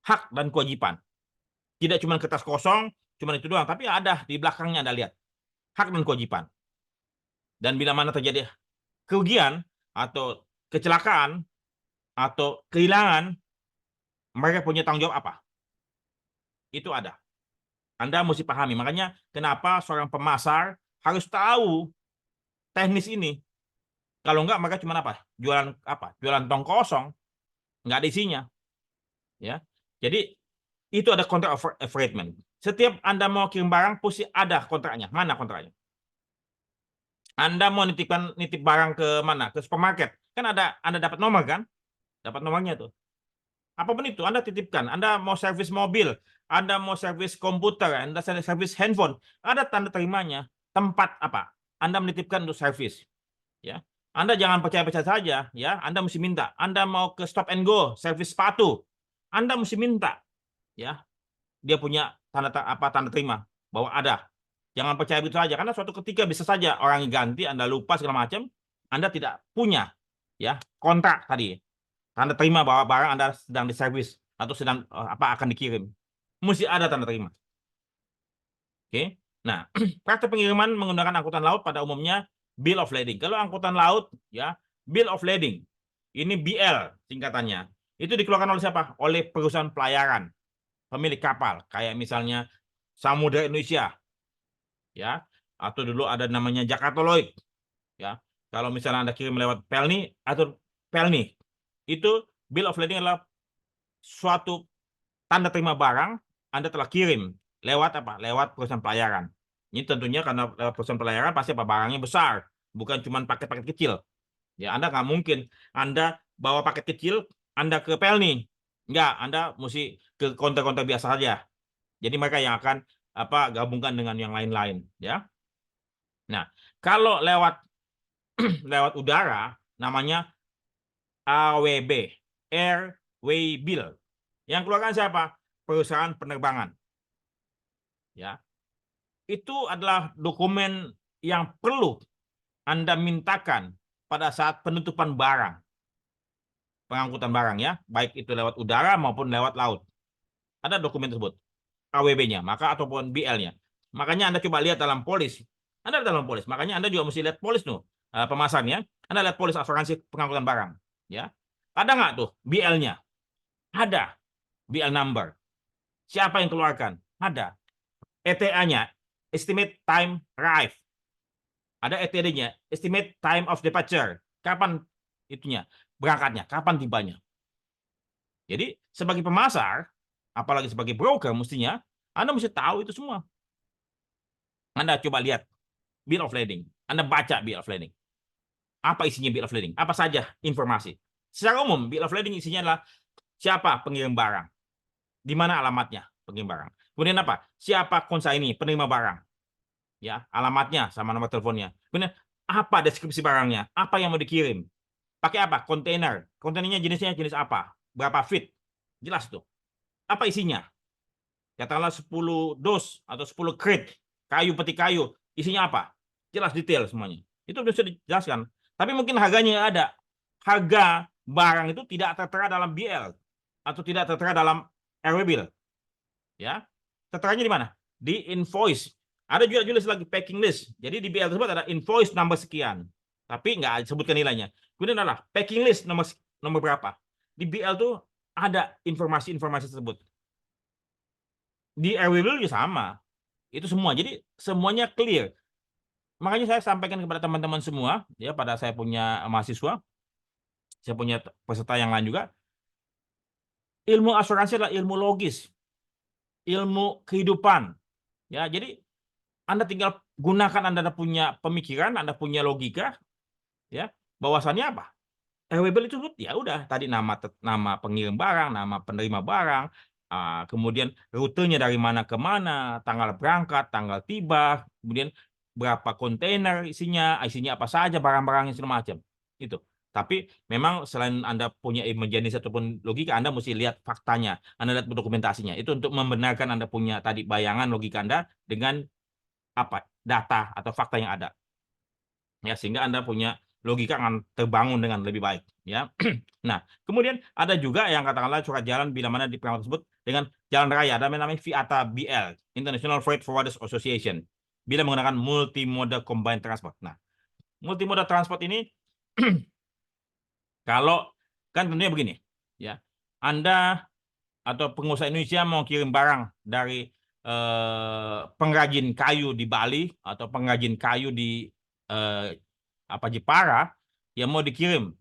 hak dan kewajiban. Tidak cuma kertas kosong, cuma itu doang, tapi ada di belakangnya Anda lihat hak dan kewajiban. Dan bila mana terjadi kerugian atau kecelakaan atau kehilangan, mereka punya tanggung jawab apa? Itu ada. Anda mesti pahami. Makanya kenapa seorang pemasar harus tahu teknis ini. Kalau enggak, mereka cuma apa? Jualan tong kosong, nggak ada isinya. Ya. Jadi itu ada kontrak affreightment. Setiap Anda mau kirim barang, pasti ada kontraknya. Mana kontraknya? Anda mau nitip barang ke mana? Ke supermarket. Kan Anda dapat nomor kan? Dapat nomornya tuh. Apapun itu, Anda titipkan. Anda mau servis mobil, Anda mau servis komputer, Anda servis handphone, ada tanda terimanya. Tempat apa? Anda menitipkan untuk servis. Ya. Anda jangan percaya-percaya saja, ya. Anda mesti minta. Anda mau ke stop and go, servis sepatu, Anda mesti minta, ya. Dia punya tanda terima bahwa ada. Jangan percaya begitu saja, karena suatu ketika bisa saja orang ganti, Anda lupa segala macam, Anda tidak punya, ya, kontrak tadi, tanda terima bahwa barang Anda sedang diservis atau sedang akan dikirim. Mesti ada tanda terima. Oke. Nah, praktek pengiriman menggunakan angkutan laut pada umumnya bill of lading. Kalau angkutan laut, ya, bill of lading. Ini BL singkatannya. Itu dikeluarkan oleh siapa? Oleh perusahaan pelayaran, pemilik kapal, kayak misalnya Samudra Indonesia, ya, atau dulu ada namanya Jakarta Lloyd, ya. Kalau misalnya Anda kirim lewat Pelni atau Pelni, itu bill of lading adalah suatu tanda terima barang Anda telah kirim lewat apa? Lewat perusahaan pelayaran. Ini tentunya karena lewat perusahaan pelayaran pasti apa, barangnya besar, bukan cuma paket-paket kecil. Ya, Anda nggak mungkin Anda bawa paket kecil, Anda ke Pelni. Nggak, Anda mesti ke konter-konter biasa saja. Jadi mereka yang akan apa gabungkan dengan yang lain-lain, ya. Nah, kalau lewat lewat udara namanya AWB, Airway Bill. Yang keluarkan siapa? Perusahaan penerbangan. Ya. Itu adalah dokumen yang perlu Anda mintakan pada saat penutupan barang. Pengangkutan barang ya, baik itu lewat udara maupun lewat laut. Ada dokumen tersebut, AWB-nya, maka ataupun BL-nya. Makanya Anda coba lihat dalam polis. Anda dalam polis, makanya Anda juga mesti lihat polis tuh, pemasarnya. Anda lihat polis asuransi pengangkutan barang, ya. Ada nggak tuh BL-nya? Ada. BL number. Siapa yang keluarkan? Ada. ETA-nya, estimate time arrive. Ada ETD-nya, estimate time of departure. Kapan itunya? Berangkatnya, kapan tibanya. Jadi sebagai pemasar, apalagi sebagai broker mestinya Anda mesti tahu itu semua. Anda coba lihat bill of lading. Anda baca bill of lading. Apa isinya bill of lading? Apa saja informasi? Secara umum, bill of lading isinya adalah siapa pengirim barang, di mana alamatnya pengirim barang. Kemudian apa? Siapa konsignee penerima barang, ya alamatnya sama nomor teleponnya. Kemudian apa deskripsi barangnya, apa yang mau dikirim, pakai apa? Kontainer. Kontainernya jenisnya jenis apa? Berapa feet? Jelas tuh. Apa isinya? Katakanlah 10 dos atau 10 crate kayu, peti kayu. Isinya apa? Jelas detail semuanya. Itu bisa dijelaskan. Tapi mungkin harganya nggak ada. Harga barang itu tidak tertera dalam BL atau tidak tertera dalam RW bill. Ya. Terteranya di mana? Di invoice. Ada juga tulis lagi packing list. Jadi di BL tersebut ada invoice nomor sekian. Tapi nggak disebutkan nilainya. Kemudian adalah packing list nomor berapa. Di BL tuh ada informasi-informasi tersebut. Di RW bill juga sama. Itu semua. Jadi semuanya clear. Makanya saya sampaikan kepada teman-teman semua, ya pada saya punya mahasiswa, saya punya peserta yang lain juga. Ilmu asuransi adalah ilmu logis, ilmu kehidupan. Ya, jadi Anda tinggal gunakan Anda punya pemikiran, Anda punya logika, ya. Bahwasannya apa? RWBL itu ya udah tadi nama pengirim barang, nama penerima barang, kemudian rutenya dari mana ke mana, tanggal berangkat, tanggal tiba, kemudian berapa kontainer isinya apa saja barang-barangnya segala macam. Itu. Tapi memang selain Anda punya imajinasi ataupun logika, Anda mesti lihat faktanya, Anda lihat dokumentasinya. Itu untuk membenarkan Anda punya tadi bayangan logika Anda dengan apa? Data atau fakta yang ada. Ya, sehingga Anda punya logika akan terbangun dengan lebih baik, ya. Nah, kemudian ada juga yang katakanlah surat jalan bila mana di pengalaman tersebut dengan jalan raya, ada namanya VIATA BL, International Freight Forwarders Association, bila menggunakan multimodal combined transport. Nah, multimodal transport ini kalau kan tentunya begini, ya. Anda atau pengusaha Indonesia mau kirim barang dari pengrajin kayu di Bali atau pengrajin kayu di Jepara yang mau dikirim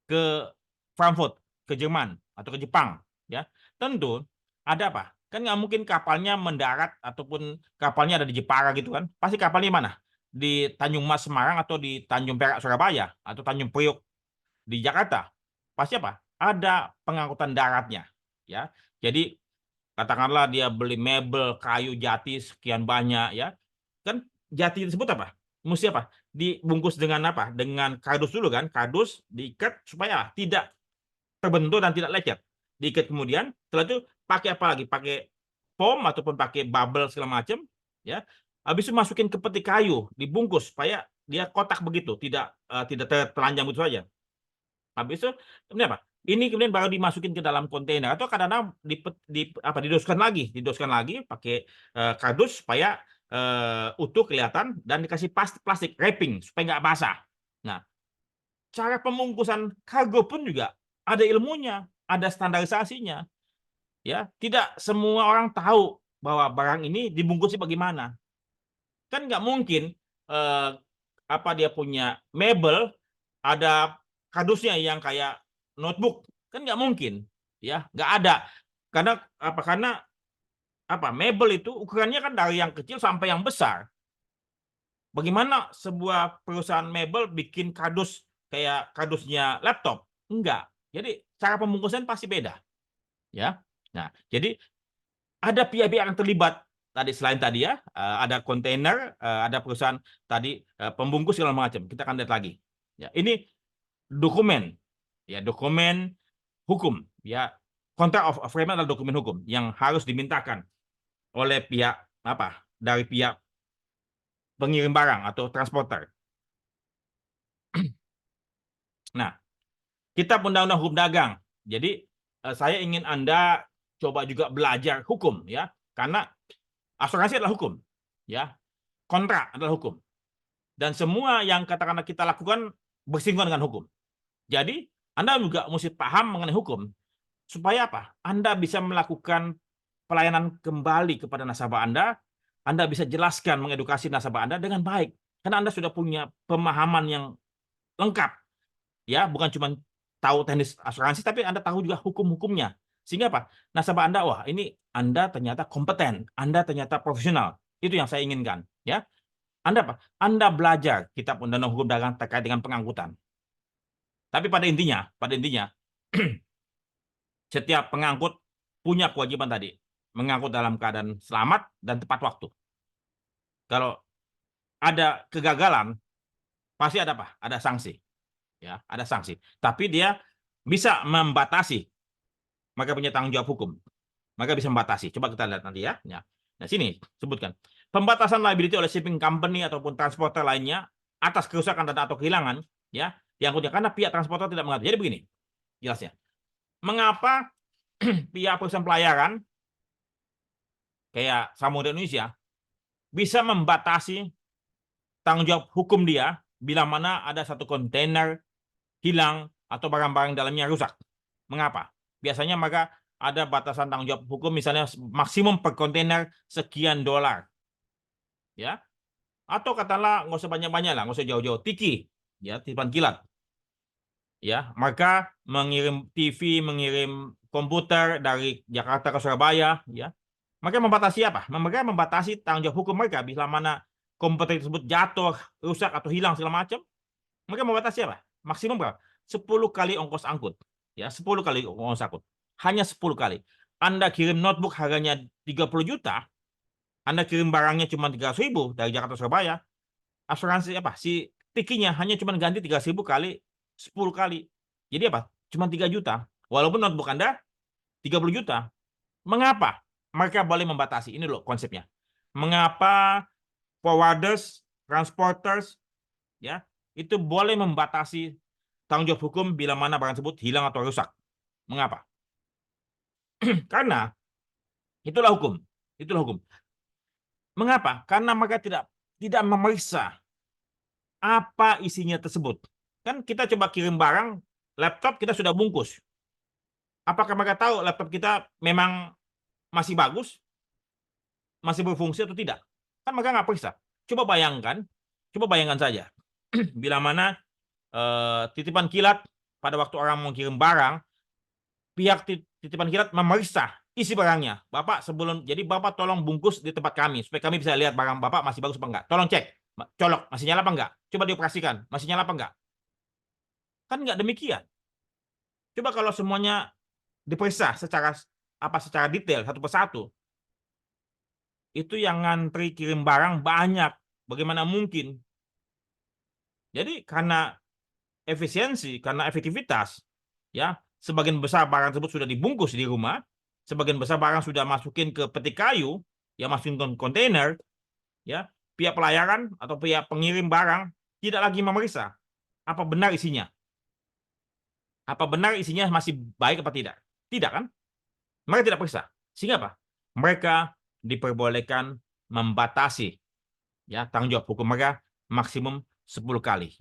ke Frankfurt, ke Jerman atau ke Jepang, ya tentu ada apa? Kan nggak mungkin kapalnya mendarat ataupun kapalnya ada di Jepara gitu kan? Pasti kapalnya mana? Di Tanjung Mas Semarang atau di Tanjung Perak Surabaya atau Tanjung Priok di Jakarta. Pasti apa? Ada pengangkutan daratnya, ya. Jadi katakanlah dia beli mebel kayu jati sekian banyak, ya kan, jati tersebut apa mesti apa dibungkus dengan apa, dengan kardus dulu kan, kardus diikat supaya tidak terbentur dan tidak lecet, diikat, kemudian setelah itu pakai apa lagi, pakai foam ataupun pakai bubble segala macam, ya, habis itu masukin ke peti kayu dibungkus supaya dia kotak begitu, tidak telanjang begitu saja. Habis itu kemudian apa? Ini kemudian baru dimasukin ke dalam kontainer atau kadang-kadang didoskan lagi pakai kardus supaya utuh kelihatan dan dikasih plastik wrapping supaya nggak basah. Nah, cara pembungkusan kargo pun juga ada ilmunya, ada standarisasinya. Ya, tidak semua orang tahu bahwa barang ini dibungkusnya bagaimana. Kan nggak mungkin dia punya mebel ada kardusnya yang kayak notebook, kan nggak mungkin, ya nggak ada, karena mebel itu ukurannya kan dari yang kecil sampai yang besar. Bagaimana sebuah perusahaan mebel bikin kardus kayak kardusnya laptop? Enggak. Jadi cara pembungkusan pasti beda, ya. Nah, jadi ada pihak-pihak yang terlibat tadi, selain tadi ya, ada kontainer, ada perusahaan tadi pembungkus segala macam. Kita akan lihat lagi. Ya, ini dokumen, ya, dokumen hukum, ya. Contract of Affreightment adalah dokumen hukum yang harus dimintakan oleh pihak dari pihak pengirim barang atau transporter. Nah, kitab undang-undang hukum dagang. Jadi saya ingin Anda coba juga belajar hukum, ya, karena asuransi adalah hukum, ya, kontrak adalah hukum, dan semua yang katakanlah kita lakukan bersinggungan dengan hukum. Jadi Anda juga mesti paham mengenai hukum supaya apa? Anda bisa melakukan pelayanan kembali kepada nasabah Anda bisa jelaskan, mengedukasi nasabah Anda dengan baik, karena Anda sudah punya pemahaman yang lengkap, ya, bukan cuma tahu teknis asuransi, tapi Anda tahu juga hukum-hukumnya. Sehingga apa? Nasabah Anda, wah, ini Anda ternyata kompeten, Anda ternyata profesional. Itu yang saya inginkan, ya. Anda apa? Anda belajar kitab undang-undang hukum dagang terkait dengan pengangkutan. Tapi pada intinya, setiap pengangkut punya kewajiban tadi, mengangkut dalam keadaan selamat dan tepat waktu. Kalau ada kegagalan, pasti ada apa? Ada sanksi. Ya, ada sanksi. Tapi dia bisa membatasi. Maka punya tanggung jawab hukum. Maka bisa membatasi. Coba kita lihat nanti ya. Nah, sini sebutkan. Pembatasan liability oleh shipping company ataupun transporter lainnya atas kerusakan dan atau kehilangan, ya, diangkutnya karena pihak transporter tidak mengatur. Jadi begini, jelasnya. Mengapa pihak perusahaan pelayaran kayak Samudra Indonesia bisa membatasi tanggung jawab hukum dia bila mana ada satu kontainer hilang atau barang-barang dalamnya rusak? Mengapa? Biasanya maka ada batasan tanggung jawab hukum, misalnya maksimum per kontainer sekian dolar, ya. Atau katakanlah nggak usah banyak-banyak lah, nggak usah jauh-jauh, tiki, ya, titipan kilat, ya. Maka mengirim TV, mengirim komputer dari Jakarta ke Surabaya, ya. Maka membatasi apa? Mereka membatasi tanggung jawab hukum mereka bila mana komputer tersebut jatuh, rusak atau hilang segala macam. Mereka membatasi apa? Maksimum berapa? 10 kali ongkos angkut. Ya, 10 kali ongkos angkut. Hanya 10 kali. Anda kirim notebook harganya 30 juta, Anda kirim barangnya cuma 300.000 dari Jakarta Surabaya, asuransi apa? Si tikinya hanya cuma ganti 300.000 kali 10 kali. Jadi apa? Cuma 3 juta. Walaupun notebook Anda 30 juta. Mengapa mereka boleh membatasi? Ini loh konsepnya. Mengapa forwarders, transporters, ya, itu boleh membatasi tanggung jawab hukum bila mana barang tersebut hilang atau rusak? Mengapa? Karena itulah hukum. Itulah hukum. Mengapa? Karena mereka tidak memeriksa apa isinya tersebut. Kan kita coba kirim barang, laptop kita sudah bungkus. Apakah mereka tahu laptop kita memang masih bagus, masih berfungsi atau tidak? Kan mereka nggak periksa. Coba bayangkan saja, bila mana titipan kilat pada waktu orang mau kirim barang, pihak titipan kilat memeriksa isi barangnya. Bapak jadi Bapak tolong bungkus di tempat kami supaya kami bisa lihat barang Bapak masih bagus apa enggak. Tolong cek, colok masih nyala apa enggak. Coba dioperasikan, masih nyala apa enggak. Kan enggak demikian. Coba kalau semuanya diperiksa secara detail satu persatu, itu yang ngantri kirim barang banyak. Bagaimana mungkin? Jadi karena efisiensi, karena efektivitas, ya, sebagian besar barang tersebut sudah dibungkus di rumah, sebagian besar barang sudah masukin ke peti kayu, ya, masukin ke kontainer, ya. Pihak pelayaran atau pihak pengirim barang tidak lagi memeriksa apa benar isinya. Apa benar isinya masih baik apa tidak? Tidak kan? Mereka tidak periksa. Sehingga apa? Mereka diperbolehkan membatasi, ya, tanggung jawab hukum mereka maksimum 10 kali.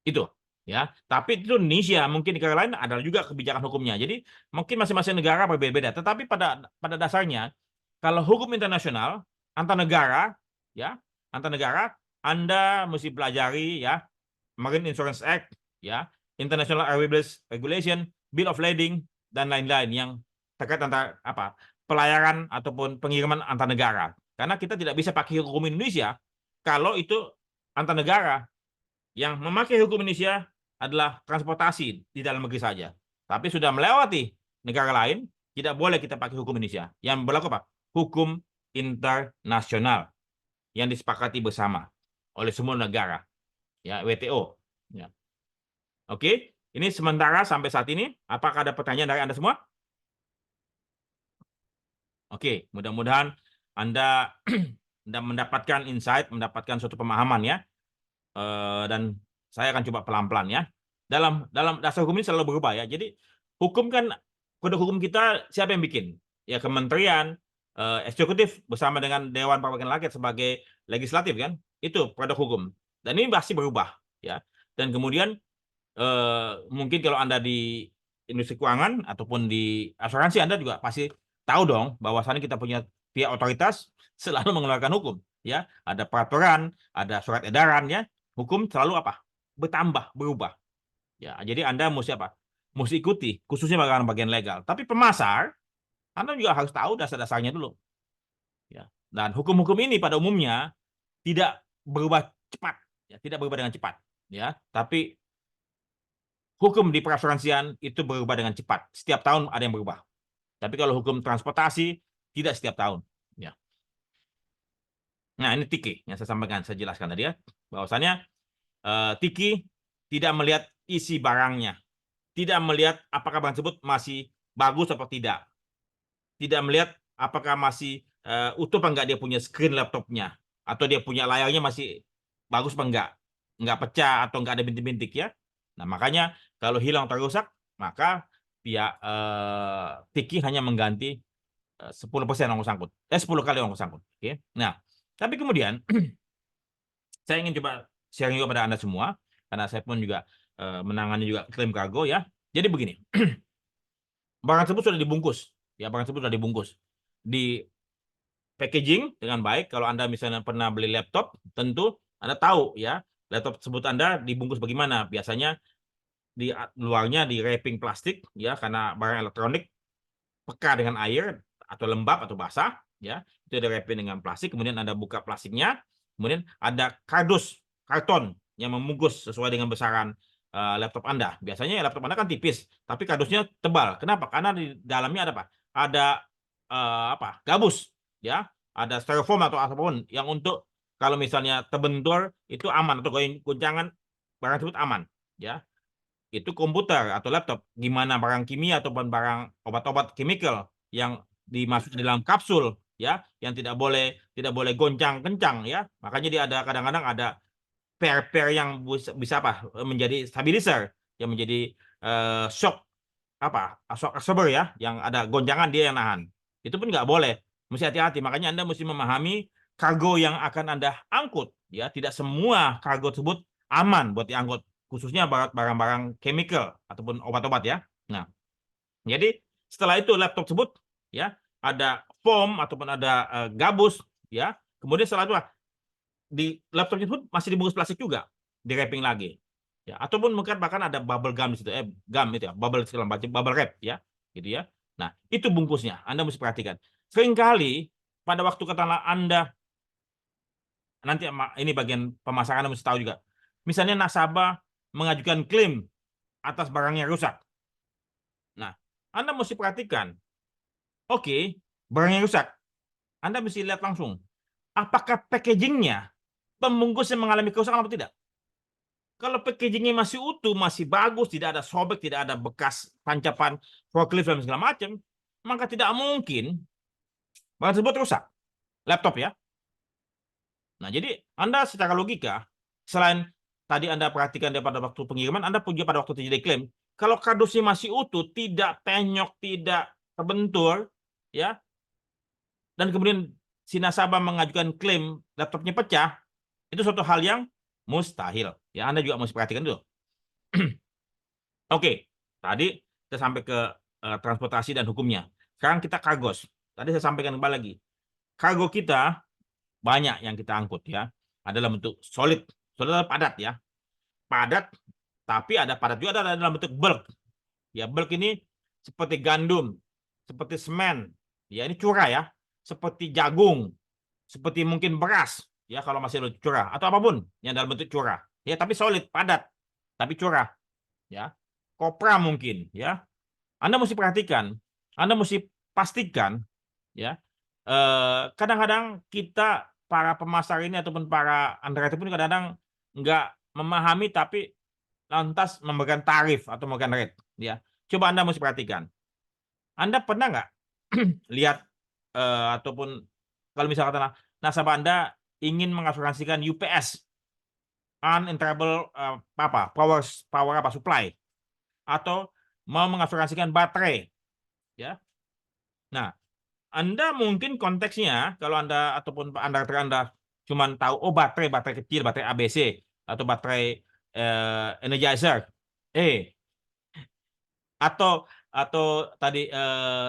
Itu, ya. Tapi itu Indonesia, mungkin di negara lain ada juga kebijakan hukumnya. Jadi mungkin masing-masing negara berbeda-beda. Tetapi pada dasarnya kalau hukum internasional antar negara, ya, antar negara, Anda mesti pelajari, ya, Marine Insurance Act, ya, International Airworthiness Regulation, Bill of Lading, dan lain-lain yang terkait antara pelayaran ataupun pengiriman antar negara. Karena kita tidak bisa pakai hukum Indonesia kalau itu antar negara. Yang memakai hukum Indonesia adalah transportasi di dalam negeri saja. Tapi sudah melewati negara lain, tidak boleh kita pakai hukum Indonesia. Yang berlaku apa? Hukum internasional yang disepakati bersama oleh semua negara, ya, WTO. Ya. Oke, ini sementara sampai saat ini. Apakah ada pertanyaan dari Anda semua? Oke, mudah-mudahan Anda mendapatkan insight, mendapatkan suatu pemahaman ya. Dan saya akan coba pelan-pelan ya. Dalam dasar hukum ini selalu berubah ya. Jadi hukum kan, kode hukum kita siapa yang bikin? Ya kementerian, eksekutif bersama dengan Dewan Perwakilan Rakyat sebagai legislatif kan. Itu produk hukum. Dan ini pasti berubah ya. Dan kemudian mungkin kalau Anda di industri keuangan ataupun di asuransi, Anda juga pasti tahu dong bahwasannya kita punya pihak otoritas selalu mengeluarkan hukum ya. Ada peraturan, ada surat edaran ya. Hukum selalu apa? Bertambah, berubah. Ya, jadi Anda mesti apa? Mesti ikuti, khususnya bagian legal. Tapi pemasar, Anda juga harus tahu dasar-dasarnya dulu. Ya. Dan hukum-hukum ini pada umumnya tidak berubah cepat, ya, tidak berubah dengan cepat, ya. Tapi hukum di perasuransian itu berubah dengan cepat. Setiap tahun ada yang berubah. Tapi kalau hukum transportasi tidak setiap tahun, ya. Nah, ini Tiki yang saya sampaikan, saya jelaskan tadi ya, bahwasannya Tiki tidak melihat isi barangnya, tidak melihat apakah barang tersebut masih bagus atau tidak, tidak melihat apakah masih utuh apa enggak dia punya screen laptopnya, atau dia punya layarnya masih bagus apa enggak pecah atau enggak ada bintik-bintik ya. Nah, makanya kalau hilang atau rusak, maka pihak Tiki hanya mengganti 10% ongkos angkut, 10 kali ongkos angkut. Oke. Nah, tapi kemudian saya ingin coba sharing juga pada Anda semua, karena saya pun juga menangani juga klaim kargo ya. Jadi begini, barang tersebut sudah dibungkus, ya, barang tersebut sudah dibungkus, di packaging dengan baik. Kalau Anda misalnya pernah beli laptop, tentu Anda tahu ya, laptop tersebut Anda dibungkus bagaimana. Biasanya di luarnya di wrapping plastik ya, karena barang elektronik peka dengan air atau lembab atau basah ya, itu ada wrapping dengan plastik. Kemudian Anda buka plastiknya, kemudian ada kardus karton yang membungkus sesuai dengan besaran laptop Anda. Biasanya laptop Anda kan tipis, tapi kardusnya tebal. Kenapa? Karena di dalamnya ada apa? Ada gabus ya, ada styrofoam atau apapun yang untuk kalau misalnya terbentur itu aman, atau goncangan barang tersebut aman ya. Itu komputer atau laptop, gimana barang kimia ataupun barang obat-obat chemical yang dimasuk dalam kapsul ya, yang tidak boleh goncang kencang ya. Makanya dia ada kadang-kadang ada pair yang bisa menjadi stabilizer, yang menjadi shock absorber ya, yang ada goncangan dia yang nahan. Itu pun nggak boleh, mesti hati-hati. Makanya Anda mesti memahami kargo yang akan Anda angkut ya. Tidak semua kargo tersebut aman buat diangkut, khususnya barang-barang chemical ataupun obat-obat ya. Nah, jadi setelah itu laptop tersebut ya ada foam ataupun ada gabus ya. Kemudian setelah itu di laptop tersebut masih dibungkus plastik juga, di wrapping lagi. Ya, ataupun mungkin bahkan ada bubble gum di situ, gum itu ya, bubble wrap ya, gitu ya. Nah, itu bungkusnya. Anda mesti perhatikan. Seringkali pada waktu katakanlah Anda nanti ini bagian pemasaran, Anda mesti tahu juga. Misalnya nasabah mengajukan klaim atas barangnya rusak. Nah, Anda mesti perhatikan. Oke, barangnya rusak. Anda mesti lihat langsung. Apakah packagingnya, pembungkusnya mengalami kerusakan atau tidak? Kalau packagingnya masih utuh, masih bagus, tidak ada sobek, tidak ada bekas tancapan forklift dan segala macam, maka tidak mungkin barang tersebut rusak. Laptop ya. Nah, jadi Anda secara logika, selain tadi Anda perhatikan pada waktu pengiriman, Anda punya pada waktu terjadi klaim, kalau kardusnya masih utuh, tidak penyok, tidak terbentur, ya, dan kemudian si nasabah mengajukan klaim laptopnya pecah, itu suatu hal yang mustahil. Ya, Anda juga mesti perhatikan dulu. Oke, tadi kita sampai ke transportasi dan hukumnya. Sekarang kita kargos. Tadi saya sampaikan kembali lagi. Kargo kita banyak yang kita angkut ya. Adalah bentuk solid, padat ya. Padat, tapi ada padat juga ada dalam bentuk bulk. Ya, bulk ini seperti gandum, seperti semen, Ya, ini curah ya. Seperti jagung, seperti mungkin beras, ya kalau masih curah atau apapun yang dalam bentuk curah. Ya, tapi solid, padat, tapi curah, ya. Kopra mungkin, ya. Anda mesti perhatikan, Anda mesti pastikan, ya. Kadang-kadang kita para pemasar ini ataupun para underwriter pun kadang-kadang nggak memahami tapi lantas memberikan tarif atau memberikan rate, ya. Coba Anda mesti perhatikan. Anda pernah nggak lihat ataupun kalau misalkan nasabah Anda ingin mengasuransikan UPS, uninterruptible power apa supply, atau mau mengasuransikan baterai, ya. Nah, Anda mungkin konteksnya kalau Anda ataupun Anda cuma tahu baterai kecil, baterai ABC atau baterai Energizer, atau tadi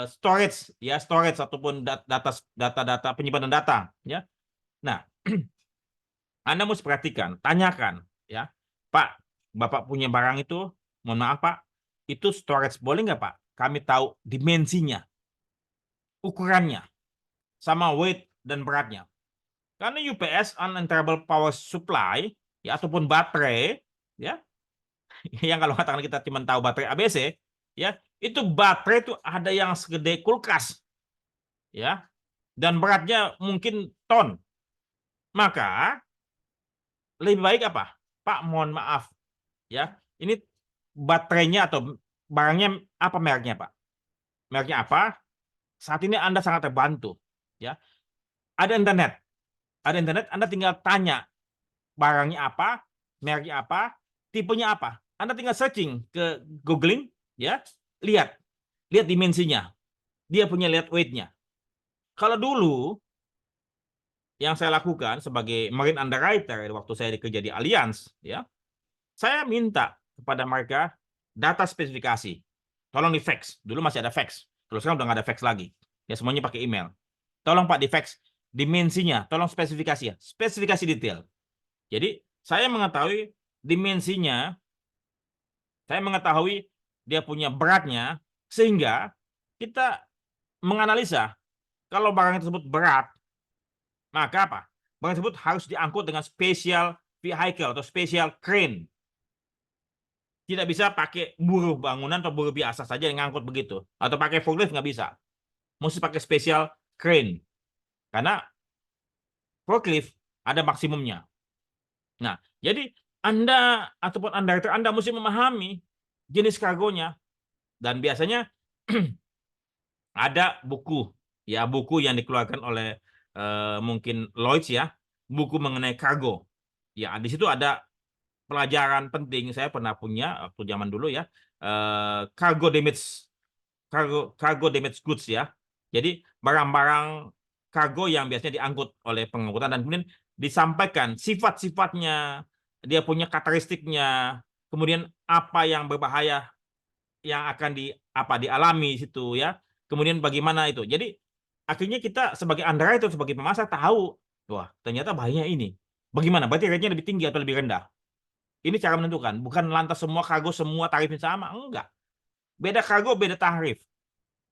storage, ya, storage ataupun data penyimpanan data, ya. Nah, Anda mesti perhatikan, tanyakan, ya, Pak, Bapak punya barang itu, mohon maaf Pak, itu storage boleh nggak Pak? Kami tahu dimensinya, ukurannya, sama weight dan beratnya. Karena UPS, uninterruptible power supply, ya, ataupun baterai, ya, yang kalau katakan kita cuma tahu baterai ABC, ya, itu baterai itu ada yang segede kulkas, ya, dan beratnya mungkin ton. Maka lebih baik apa? Pak, mohon maaf, ya, ini baterainya atau barangnya apa mereknya Pak? Mereknya apa? Saat ini Anda sangat terbantu, ya. Ada internet, Anda tinggal tanya barangnya apa, mereknya apa, tipenya apa. Anda tinggal searching ke googling, ya, lihat dimensinya, dia punya lihat weight-nya. Kalau dulu yang saya lakukan sebagai marine underwriter waktu saya kerja di Allianz, ya, saya minta kepada mereka data spesifikasi. Tolong di fax. Dulu masih ada fax. Terus sekarang udah nggak ada fax lagi. Ya, semuanya pakai email. Tolong Pak di fax dimensinya, tolong spesifikasi ya, spesifikasi detail. Jadi saya mengetahui dimensinya, saya mengetahui dia punya beratnya, sehingga kita menganalisa kalau barang tersebut berat, maka apa? Barang tersebut harus diangkut dengan special vehicle atau special crane. Tidak bisa pakai buruh bangunan atau buruh biasa saja yang ngangkut begitu. Atau pakai forklift nggak bisa. Mesti pakai special crane. Karena forklift ada maksimumnya. Nah, jadi Anda ataupun underwriter Anda mesti memahami jenis kargonya. Dan biasanya ada buku, ya, buku yang dikeluarkan oleh mungkin Lloyds, ya, buku mengenai kargo. Ya, di situ ada pelajaran penting. Saya pernah punya waktu zaman dulu, ya, cargo damage goods, ya. Jadi barang-barang kargo yang biasanya diangkut oleh pengangkutan dan kemudian disampaikan sifat-sifatnya, dia punya karakteristiknya, kemudian apa yang berbahaya yang akan dialami situ, ya. Kemudian bagaimana itu. Jadi akhirnya kita sebagai underwriter, sebagai pemasar tahu, wah, ternyata bahayanya ini. Bagaimana? Berarti rate-nya lebih tinggi atau lebih rendah? Ini cara menentukan, bukan lantas semua kargo semua tarifnya sama, enggak. Beda kargo, beda tarif,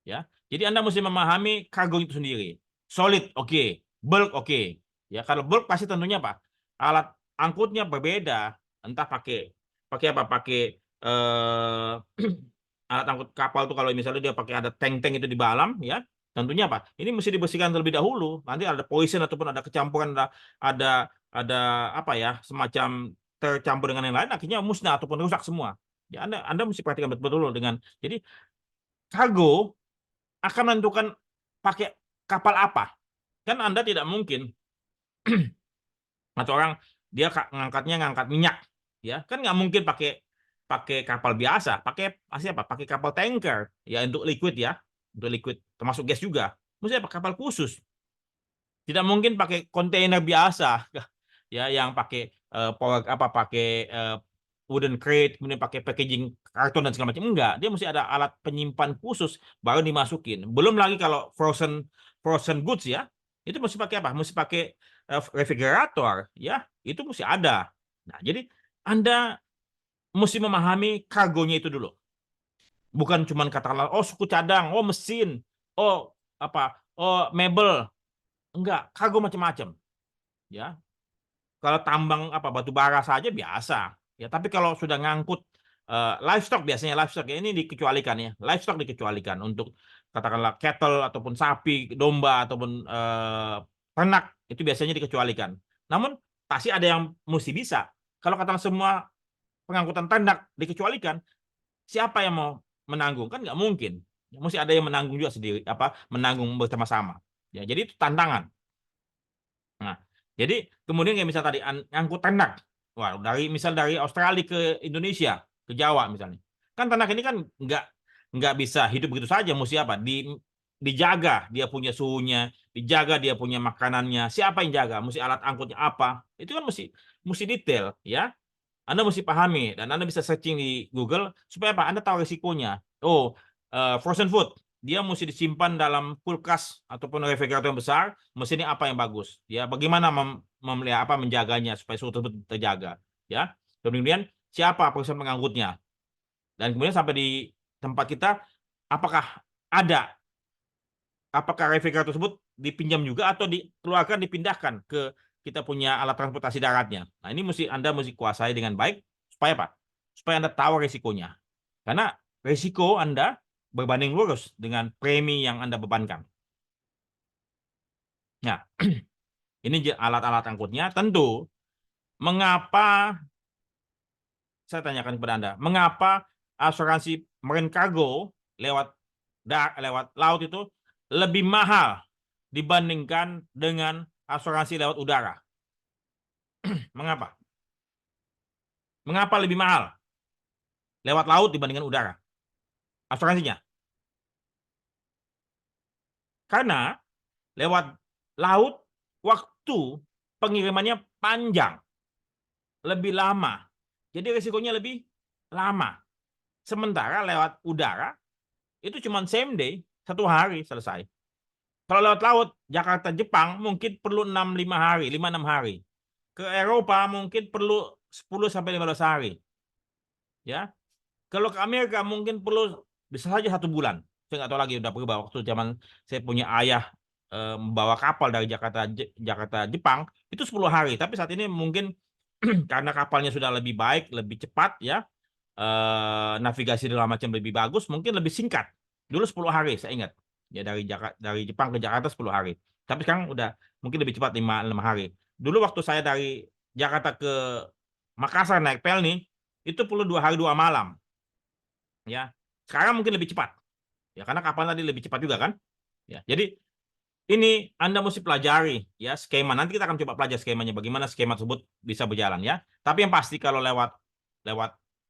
ya. Jadi Anda mesti memahami kargo itu sendiri. Solid, oke. Bulk, oke. Ya, kalau bulk pasti tentunya apa? Alat angkutnya berbeda. Entah pakai apa? Pakai alat angkut kapal tuh kalau misalnya dia pakai ada tank-tank itu di dalam, ya. Tentunya apa? Ini mesti dibersihkan terlebih dahulu. Nanti ada poison ataupun ada kecampuran, ada apa ya? Semacam tercampur dengan yang lain, akhirnya musnah ataupun rusak semua. Ya, Anda mesti perhatikan betul-betul dengan. Jadi kargo akan menentukan pakai kapal apa. Kan Anda tidak mungkin atau orang dia ngangkat minyak, ya. Kan nggak mungkin pakai pakai kapal biasa, pakai apa? Pakai kapal tanker, ya, untuk liquid, ya. Untuk liquid termasuk gas juga. Mesti apa? Kapal khusus. Tidak mungkin pakai kontainer biasa, ya, yang pakai pakai wooden crate, kemudian pakai packaging karton dan segala macam. Enggak, dia mesti ada alat penyimpan khusus baru dimasukin. Belum lagi kalau frozen goods, ya, itu mesti pakai apa? Mesti pakai refrigerator, ya, itu mesti ada. Nah, jadi Anda mesti memahami kargonya itu dulu. Bukan cuma katakanlah, oh, suku cadang, oh, mesin, oh, mebel, enggak, kargo macam-macam, ya. Kalau tambang batu bara saja biasa, ya. Tapi kalau sudah ngangkut livestock, biasanya livestock ya, ini dikecualikan ya, livestock dikecualikan untuk katakanlah cattle ataupun sapi, domba ataupun ternak, itu biasanya dikecualikan. Namun pasti ada yang mesti bisa. Kalau katakan semua pengangkutan ternak dikecualikan, siapa yang mau menanggung? Kan nggak mungkin. Mesti ada yang menanggung juga sendiri, menanggung bersama-sama. Ya, jadi itu tantangan. Nah, jadi kemudian kayak misal tadi angkut ternak, wah misal dari Australia ke Indonesia, ke Jawa misalnya, kan ternak ini kan nggak bisa hidup begitu saja, mesti dijaga dia punya suhunya, dijaga dia punya makanannya, siapa yang jaga, mesti alat angkutnya apa, itu kan mesti detail ya. Anda mesti pahami dan Anda bisa searching di Google supaya apa? Anda tahu risikonya. Frozen food, dia mesti disimpan dalam kulkas ataupun refrigerator yang besar, mesinnya apa yang bagus. Ya, bagaimana memelihara menjaganya supaya suhu tersebut terjaga. Ya, kemudian siapa perusahaan pengangkutnya? Dan kemudian sampai di tempat kita, apakah refrigerator tersebut dipinjam juga atau dikeluarkan dipindahkan ke kita punya alat transportasi daratnya. Nah, ini Anda mesti kuasai dengan baik supaya apa? Supaya Anda tahu risikonya. Karena risiko Anda berbanding lurus dengan premi yang Anda bebankan. Nah, ini alat-alat angkutnya. Tentu, mengapa saya tanyakan kepada Anda, mengapa asuransi marine cargo lewat laut itu lebih mahal dibandingkan dengan asuransi lewat udara? Mengapa? Mengapa lebih mahal lewat laut dibandingkan udara asuransinya? Karena lewat laut waktu pengirimannya panjang, lebih lama. Jadi risikonya lebih lama. Sementara lewat udara itu cuma same day, 1 hari selesai. Kalau lewat laut, Jakarta Jepang mungkin perlu 5-6 hari. Ke Eropa mungkin perlu 10-15 hari. Ya. Kalau ke Amerika mungkin perlu bisa saja 1 bulan. Saya nggak tahu lagi, udah berubah. Waktu zaman saya punya ayah membawa kapal dari Jakarta Jepang itu 10 hari. Tapi saat ini mungkin karena kapalnya sudah lebih baik, lebih cepat ya, navigasi segala macam lebih bagus, mungkin lebih singkat. Dulu 10 hari saya ingat. Ya dari Jepang ke Jakarta 10 hari. Tapi sekarang udah mungkin lebih cepat 5 hari. Dulu waktu saya dari Jakarta ke Makassar naik Pelni itu perlu 2 hari 2 malam. Ya. Sekarang mungkin lebih cepat. Ya, karena kapal tadi lebih cepat juga kan? Ya. Jadi ini Anda mesti pelajari ya skema. Nanti kita akan coba pelajari skemanya, bagaimana skema tersebut bisa berjalan ya. Tapi yang pasti kalau lewat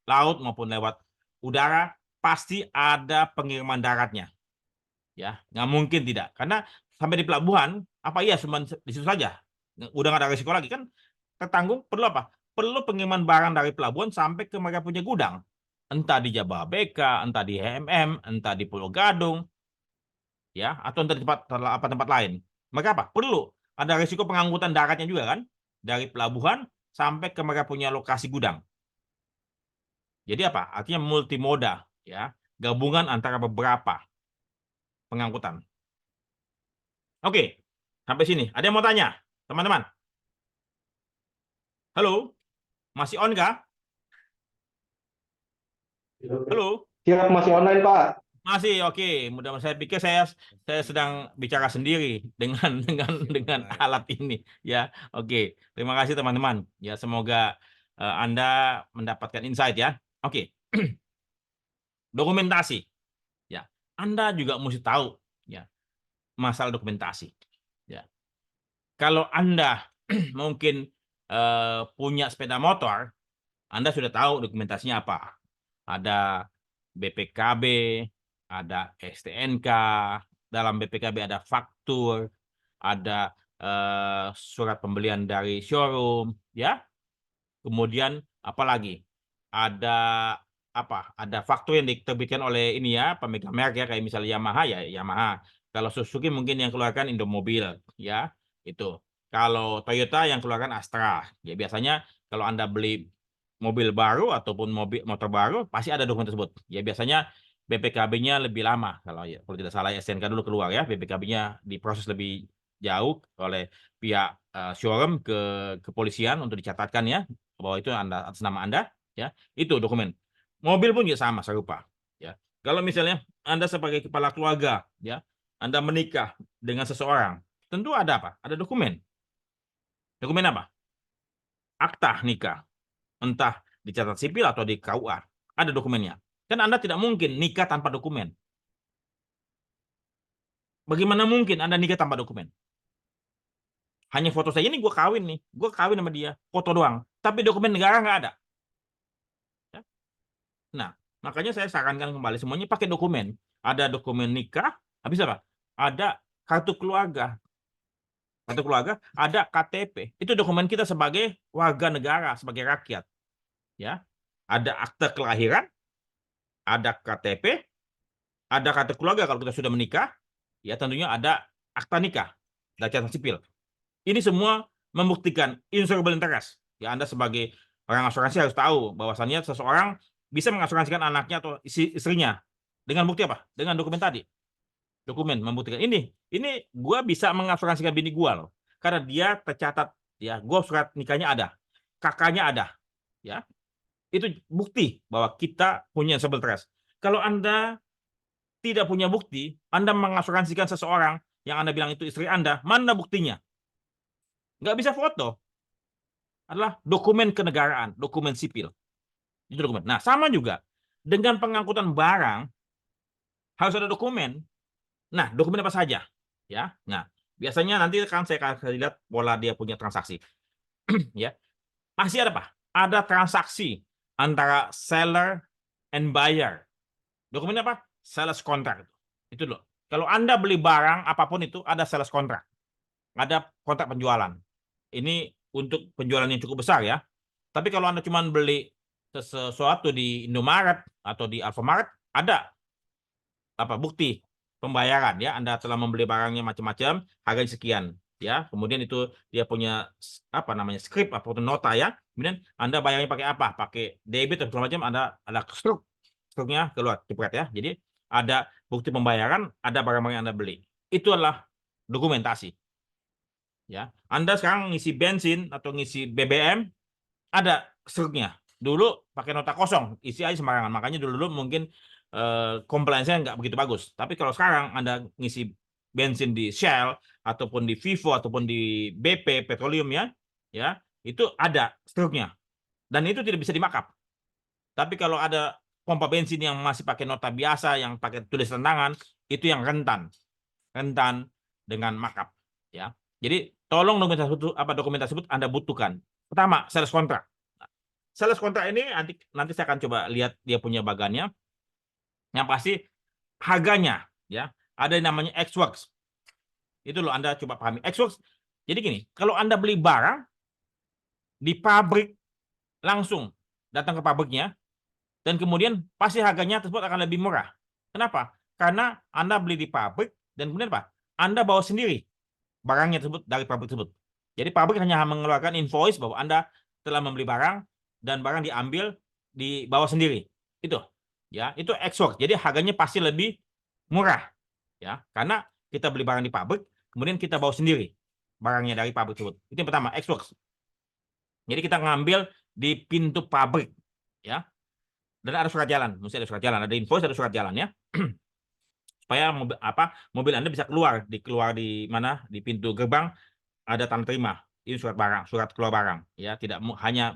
laut maupun lewat udara pasti ada pengiriman daratnya. Ya, nggak mungkin tidak. Karena sampai di pelabuhan, apa iya cuma di situ saja? Udah nggak ada risiko lagi kan? Tertanggung, perlu apa? Perlu pengiriman barang dari pelabuhan sampai ke mereka punya gudang. Entah di Jababeka, entah di HMM, entah di Pulau Gadung, ya, atau entah di tempat lain. Maka apa? Perlu ada risiko pengangkutan daratnya juga kan? Dari pelabuhan sampai ke mereka punya lokasi gudang. Jadi apa? Artinya multimoda, ya, gabungan antara beberapa pengangkutan. Oke, sampai sini. Ada yang mau tanya, teman-teman? Halo, masih on kah? Halo, Siap, masih online, Pak. masih oke. Mudah-mudahan saya pikir saya sedang bicara sendiri dengan dengan alat ini. Ya, oke. Terima kasih teman-teman. Ya, semoga Anda mendapatkan insight ya. Oke. Dokumentasi. Ya, Anda juga mesti tahu ya masalah dokumentasi. Ya, kalau Anda mungkin punya sepeda motor, Anda sudah tahu dokumentasinya apa. Ada BPKB, ada STNK, dalam BPKB ada faktur, ada surat pembelian dari showroom, ya. Kemudian apalagi ada Ada faktur yang diterbitkan oleh ini ya, pemegang merek ya, kayak misalnya Yamaha ya Yamaha. Kalau Suzuki mungkin yang keluarkan Indomobil ya, itu. Kalau Toyota yang keluarkan Astra. Ya biasanya kalau Anda beli mobil baru ataupun motor baru pasti ada dokumen tersebut. Ya biasanya BPKB-nya lebih lama kalau tidak salah STNK dulu keluar ya, BPKB-nya diproses lebih jauh oleh pihak showroom ke kepolisian untuk dicatatkan ya bahwa itu Anda atas nama Anda ya. Itu dokumen. Mobil pun juga sama serupa ya. Kalau misalnya Anda sebagai kepala keluarga ya, Anda menikah dengan seseorang, tentu ada apa? Ada dokumen. Dokumen apa? Akta nikah. Entah dicatat sipil atau di KUA. Ada dokumennya. Kan Anda tidak mungkin nikah tanpa dokumen. Bagaimana mungkin Anda nikah tanpa dokumen? Hanya foto saja, ini gue kawin nih. Gue kawin sama dia. Foto doang. Tapi dokumen negara nggak ada. Ya. Nah, makanya saya sarankan kembali semuanya pakai dokumen. Ada dokumen nikah. Habis apa? Ada kartu keluarga. Kartu keluarga. Ada KTP. Itu dokumen kita sebagai warga negara, sebagai rakyat. Ya. Ada akta kelahiran. Ada KTP. Ada kartu keluarga kalau kita sudah menikah. Ya, tentunya ada akta nikah. Dan catatan sipil. Ini semua membuktikan insurable interest. Ya, Anda sebagai orang asuransi harus tahu bahwasannya seseorang bisa mengasuransikan anaknya atau istrinya dengan bukti apa? Dengan dokumen tadi. Dokumen membuktikan ini gue bisa mengasuransikan bini gue loh. Karena dia tercatat ya, gue surat nikahnya ada, kakaknya ada. Ya. Itu bukti bahwa kita punya insurable interest. Kalau Anda tidak punya bukti, Anda mengasuransikan seseorang yang Anda bilang itu istri Anda, mana buktinya? Nggak bisa foto. Adalah dokumen kenegaraan, dokumen sipil. Itu dokumen. Nah, sama juga dengan pengangkutan barang harus ada dokumen. Nah, dokumen apa saja? Ya. Nah, biasanya nanti kan saya akan lihat pola dia punya transaksi. Ya. Pasti ada apa? Ada transaksi antara seller and buyer. Dokumennya apa? Sales contract. Itu loh. Kalau Anda beli barang apapun itu ada sales contract. Ada kontrak penjualan. Ini untuk penjualan yang cukup besar ya. Tapi kalau Anda cuma beli sesuatu di Indomaret atau di Alfamart, ada apa bukti pembayaran ya. Anda telah membeli barangnya macam-macam, harganya sekian ya. Kemudian itu dia punya apa namanya skrip atau nota ya. Kemudian Anda bayarnya pakai apa? Pakai debit atau segala macam, ada struknya keluar jepret ya. Jadi ada bukti pembayaran, ada barang-barang yang Anda beli. Itu adalah dokumentasi. Ya, Anda sekarang ngisi bensin atau ngisi BBM, ada struknya. Dulu pakai nota kosong, isi aja sembarangan. Makanya dulu mungkin compliance-nya nggak begitu bagus. Tapi kalau sekarang Anda ngisi bensin di Shell ataupun di Vivo ataupun di BP Petroleum ya itu ada struknya. Dan itu tidak bisa dimakap. Tapi kalau ada pompa bensin yang masih pakai nota biasa, yang pakai tulisan tangan, itu yang rentan dengan markup. Ya, jadi tolong dokumen tersebut Anda butuhkan. Pertama, sales contract. Sales contract ini nanti saya akan coba lihat dia punya bagannya. Yang pasti harganya, ya, ada yang namanya ex-works. Itu loh Anda coba pahami. Ex-works. Jadi gini, kalau Anda beli barang di pabrik langsung datang ke pabriknya, dan kemudian pasti harganya tersebut akan lebih murah. Kenapa? Karena Anda beli di pabrik dan kemudian apa? Anda bawa sendiri barangnya tersebut dari pabrik tersebut. Jadi pabrik hanya mengeluarkan invoice bahwa Anda telah membeli barang dan barang diambil dibawa sendiri. Itu. Ya, itu ex-works. Jadi harganya pasti lebih murah. Ya, karena kita beli barang di pabrik, kemudian kita bawa sendiri barangnya dari pabrik tersebut. Itu yang pertama, ex-works. Jadi kita ngambil di pintu pabrik, ya. Dan ada surat jalan, mesti ada surat jalan, ada invoice, ada surat jalan ya. Supaya mobil Anda bisa keluar di mana di pintu gerbang ada tanda terima. Ini surat barang, surat keluar barang ya,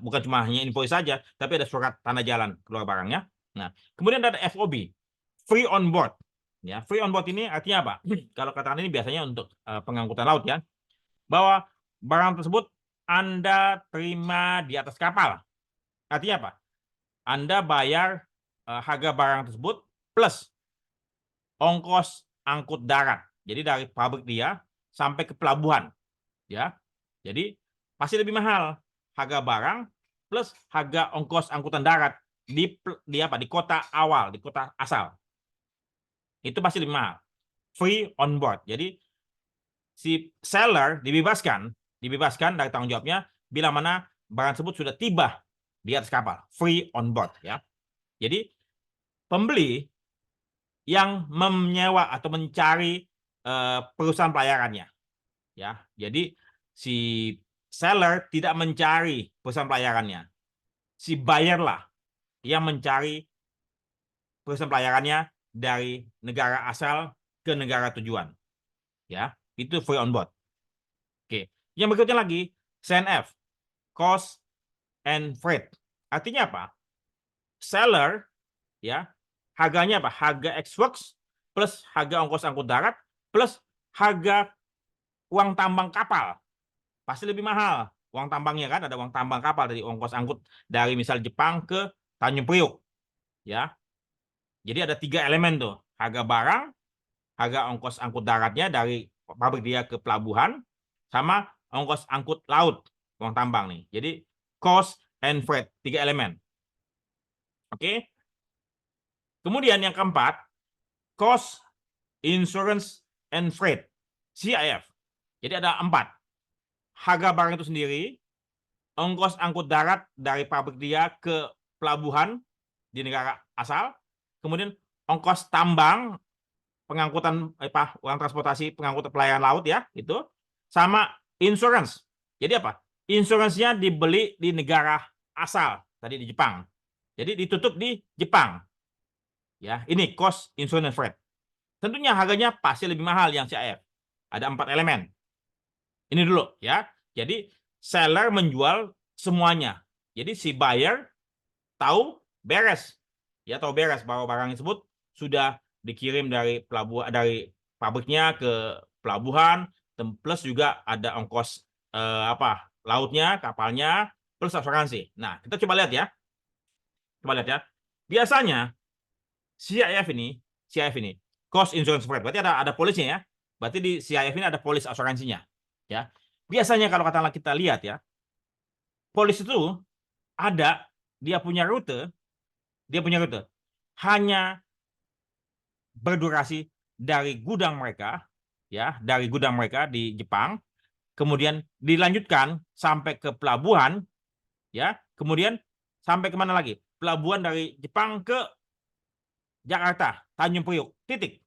bukan cuma hanya invoice saja, tapi ada surat tanda jalan keluar barangnya. Nah, kemudian ada FOB, free on board. Ya, free on board ini artinya apa? Kalau katakan ini biasanya untuk pengangkutan laut ya. Bahwa barang tersebut Anda terima di atas kapal. Artinya apa? Anda bayar harga barang tersebut plus ongkos angkut darat. Jadi dari pabrik dia sampai ke pelabuhan. Ya. Jadi pasti lebih mahal harga barang plus harga ongkos angkutan darat di kota awal, di kota asal. Itu pasti lebih mahal. Free on board. Jadi si seller dibebaskan dari tanggung jawabnya bila mana barang tersebut sudah tiba di atas kapal. Free on board ya. Jadi pembeli yang menyewa atau mencari perusahaan pelayarannya. Ya, jadi si seller tidak mencari perusahaan pelayarannya, si buyer lah yang mencari perusahaan pelayarannya dari negara asal ke negara tujuan. Ya, itu free on board. Oke, yang berikutnya lagi CNF, cost and freight. Artinya apa? Seller, ya, harganya apa? Harga ex-works plus harga ongkos angkut darat plus harga uang tambang kapal. Pasti lebih mahal uang tambangnya kan, ada uang tambang kapal dari ongkos angkut dari misal Jepang ke Tanjung Priok, ya. Jadi ada 3 elemen tuh, harga barang, harga ongkos angkut daratnya dari pabrik dia ke pelabuhan, sama ongkos angkut laut uang tambang nih. Jadi cost and freight, 3 elemen. Oke. Kemudian yang keempat, cost, insurance, and freight, CIF. Jadi ada 4. Harga barang itu sendiri, ongkos angkut darat dari pabrik dia ke pelabuhan di negara asal, kemudian ongkos tambang, pengangkutan uang transportasi pengangkutan pelayaran laut ya, itu, sama insurance. Jadi apa? Insurance-nya dibeli di negara asal, tadi di Jepang. Jadi ditutup di Jepang. Ya, ini cost, insurance, freight. Tentunya harganya pasti lebih mahal yang CIF. Ada 4 elemen. Ini dulu ya. Jadi seller menjual semuanya. Jadi si buyer tahu beres. Ya, tahu beres bahwa barang tersebut sudah dikirim dari pelabuhan, dari pabriknya ke pelabuhan, plus juga ada ongkos lautnya, kapalnya, plus asuransi. Nah, kita coba lihat ya. Coba lihat ya. Biasanya CIF ini cost insurance freight. Berarti ada polisnya ya. Berarti di CIF ini ada polis asuransinya. Ya. Biasanya kalau katakanlah kita lihat ya, polis itu ada dia punya rute hanya berdurasi dari gudang mereka ya, dari gudang mereka di Jepang, kemudian dilanjutkan sampai ke pelabuhan ya, kemudian sampai kemana lagi? Pelabuhan dari Jepang ke Jakarta, Tanjung Priok, titik.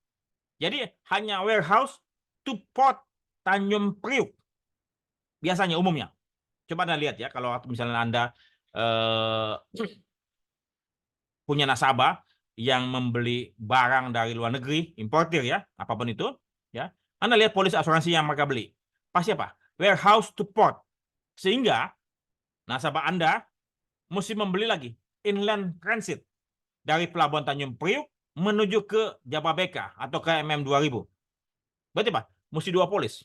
Jadi hanya warehouse to port Tanjung Priok. Biasanya umumnya. Coba Anda lihat ya, kalau misalnya Anda punya nasabah yang membeli barang dari luar negeri, importir ya, apapun itu, ya. Anda lihat polis asuransi yang mereka beli. Pasti apa? Warehouse to port. Sehingga nasabah Anda mesti membeli lagi inland transit dari pelabuhan Tanjung Priok menuju ke Jababeka atau ke MM2000. Berarti apa? Mesti 2 polis.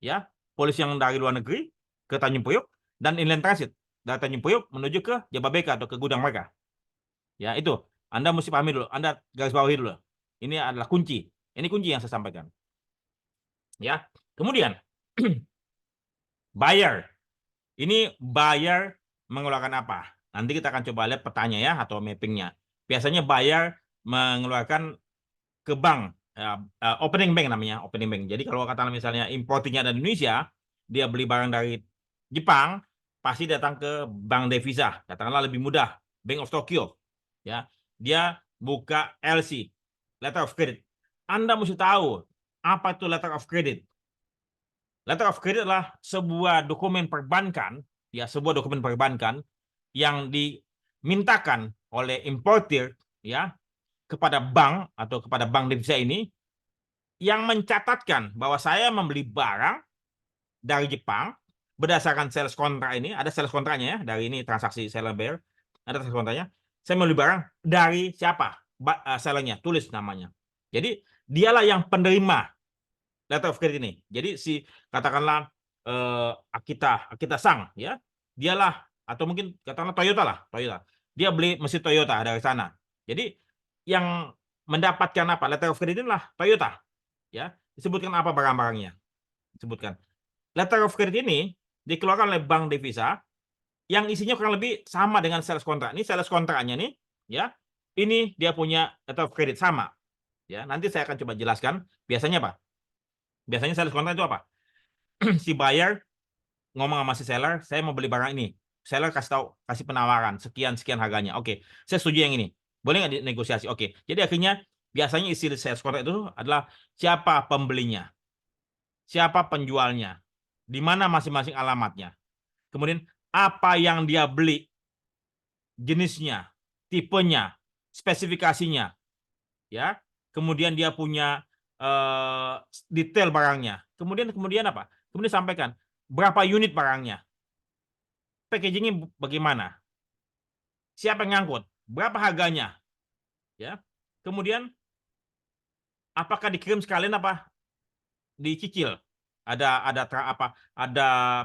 Ya, polis yang dari luar negeri ke Tanjung Priok dan inland transit dari Tanjung Priok menuju ke Jababeka atau ke gudang mereka. Ya, itu. Anda mesti pahami dulu, Anda garis bawahi dulu. Ini adalah kunci. Ini kunci yang saya sampaikan. Ya. Kemudian buyer. Ini buyer mengeluarkan apa? Nanti kita akan coba lihat petanya ya atau mappingnya. Biasanya buyer mengeluarkan ke bank, opening bank namanya, opening bank. Jadi kalau katakan misalnya importingnya dari Indonesia, dia beli barang dari Jepang, pasti datang ke bank devisa, katakanlah lebih mudah, Bank of Tokyo. Ya, dia buka LC, letter of credit. Anda mesti tahu apa itu letter of credit. Letter of credit adalah sebuah dokumen perbankan, ya, sebuah dokumen perbankan yang dimintakan oleh importir ya kepada bank atau kepada bank devisa ini yang mencatatkan bahwa saya membeli barang dari Jepang berdasarkan sales kontrak ini, ada sales kontraknya ya, dari ini transaksi seller buyer, ada sales kontraknya. Saya membeli barang dari siapa? Sellernya, tulis namanya. Jadi dialah yang penerima letter of credit ini. Jadi si katakanlah Akita Sang ya, dialah, atau mungkin katakanlah Toyota lah, Toyota. Dia beli mesin Toyota dari sana. Jadi yang mendapatkan apa? Letter of credit inilah Toyota. Ya, disebutkan apa barang-barangnya? Disebutkan. Letter of credit ini dikeluarkan oleh bank devisa yang isinya kurang lebih sama dengan sales kontrak. Ini sales kontraknya nih, ya. Ini dia punya letter of credit sama. Ya, nanti saya akan coba jelaskan. Biasanya apa? Biasanya sales kontrak itu apa? Si buyer ngomong sama si seller, saya mau beli barang ini. Seller kasih penawaran sekian harganya. Oke, saya setuju yang ini. Boleh nggak dinegosiasi? Oke. Jadi akhirnya Biasanya isi sales contract itu adalah siapa pembelinya, siapa penjualnya, di mana masing-masing alamatnya. Kemudian apa yang dia beli, jenisnya, tipenya, spesifikasinya, ya. Kemudian dia punya detail barangnya. Kemudian apa? Kemudian sampaikan berapa unit barangnya, packagingnya bagaimana, siapa yang ngangkut, berapa harganya, ya. Kemudian apakah dikirim sekalian apa dicicil? Ada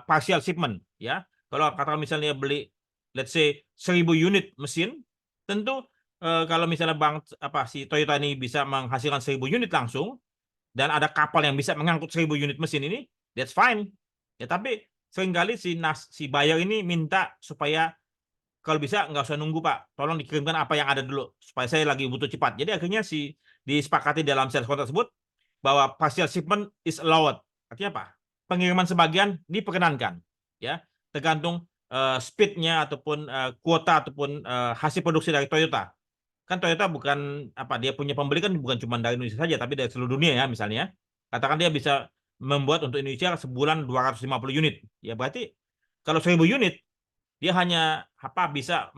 partial shipment, ya. Kalau katakan misalnya beli let's say 1000 unit mesin, tentu kalau misalnya si Toyota ini bisa menghasilkan 1000 unit langsung dan ada kapal yang bisa mengangkut 1000 unit mesin ini, that's fine. Ya, tapi seringkali si buyer ini minta supaya kalau bisa nggak usah nunggu Pak, tolong dikirimkan apa yang ada dulu supaya saya lagi butuh cepat. Jadi akhirnya disepakati dalam sales contract tersebut bahwa partial shipment is allowed. Artinya apa? Pengiriman sebagian diperkenankan, ya, tergantung speednya ataupun kuota ataupun hasil produksi dari Toyota. Kan Toyota bukan dia punya pembeli kan bukan cuma dari Indonesia saja, tapi dari seluruh dunia ya misalnya. Katakan dia bisa membuat untuk Indonesia sebulan 250 unit, ya berarti kalau 1000 unit dia hanya bisa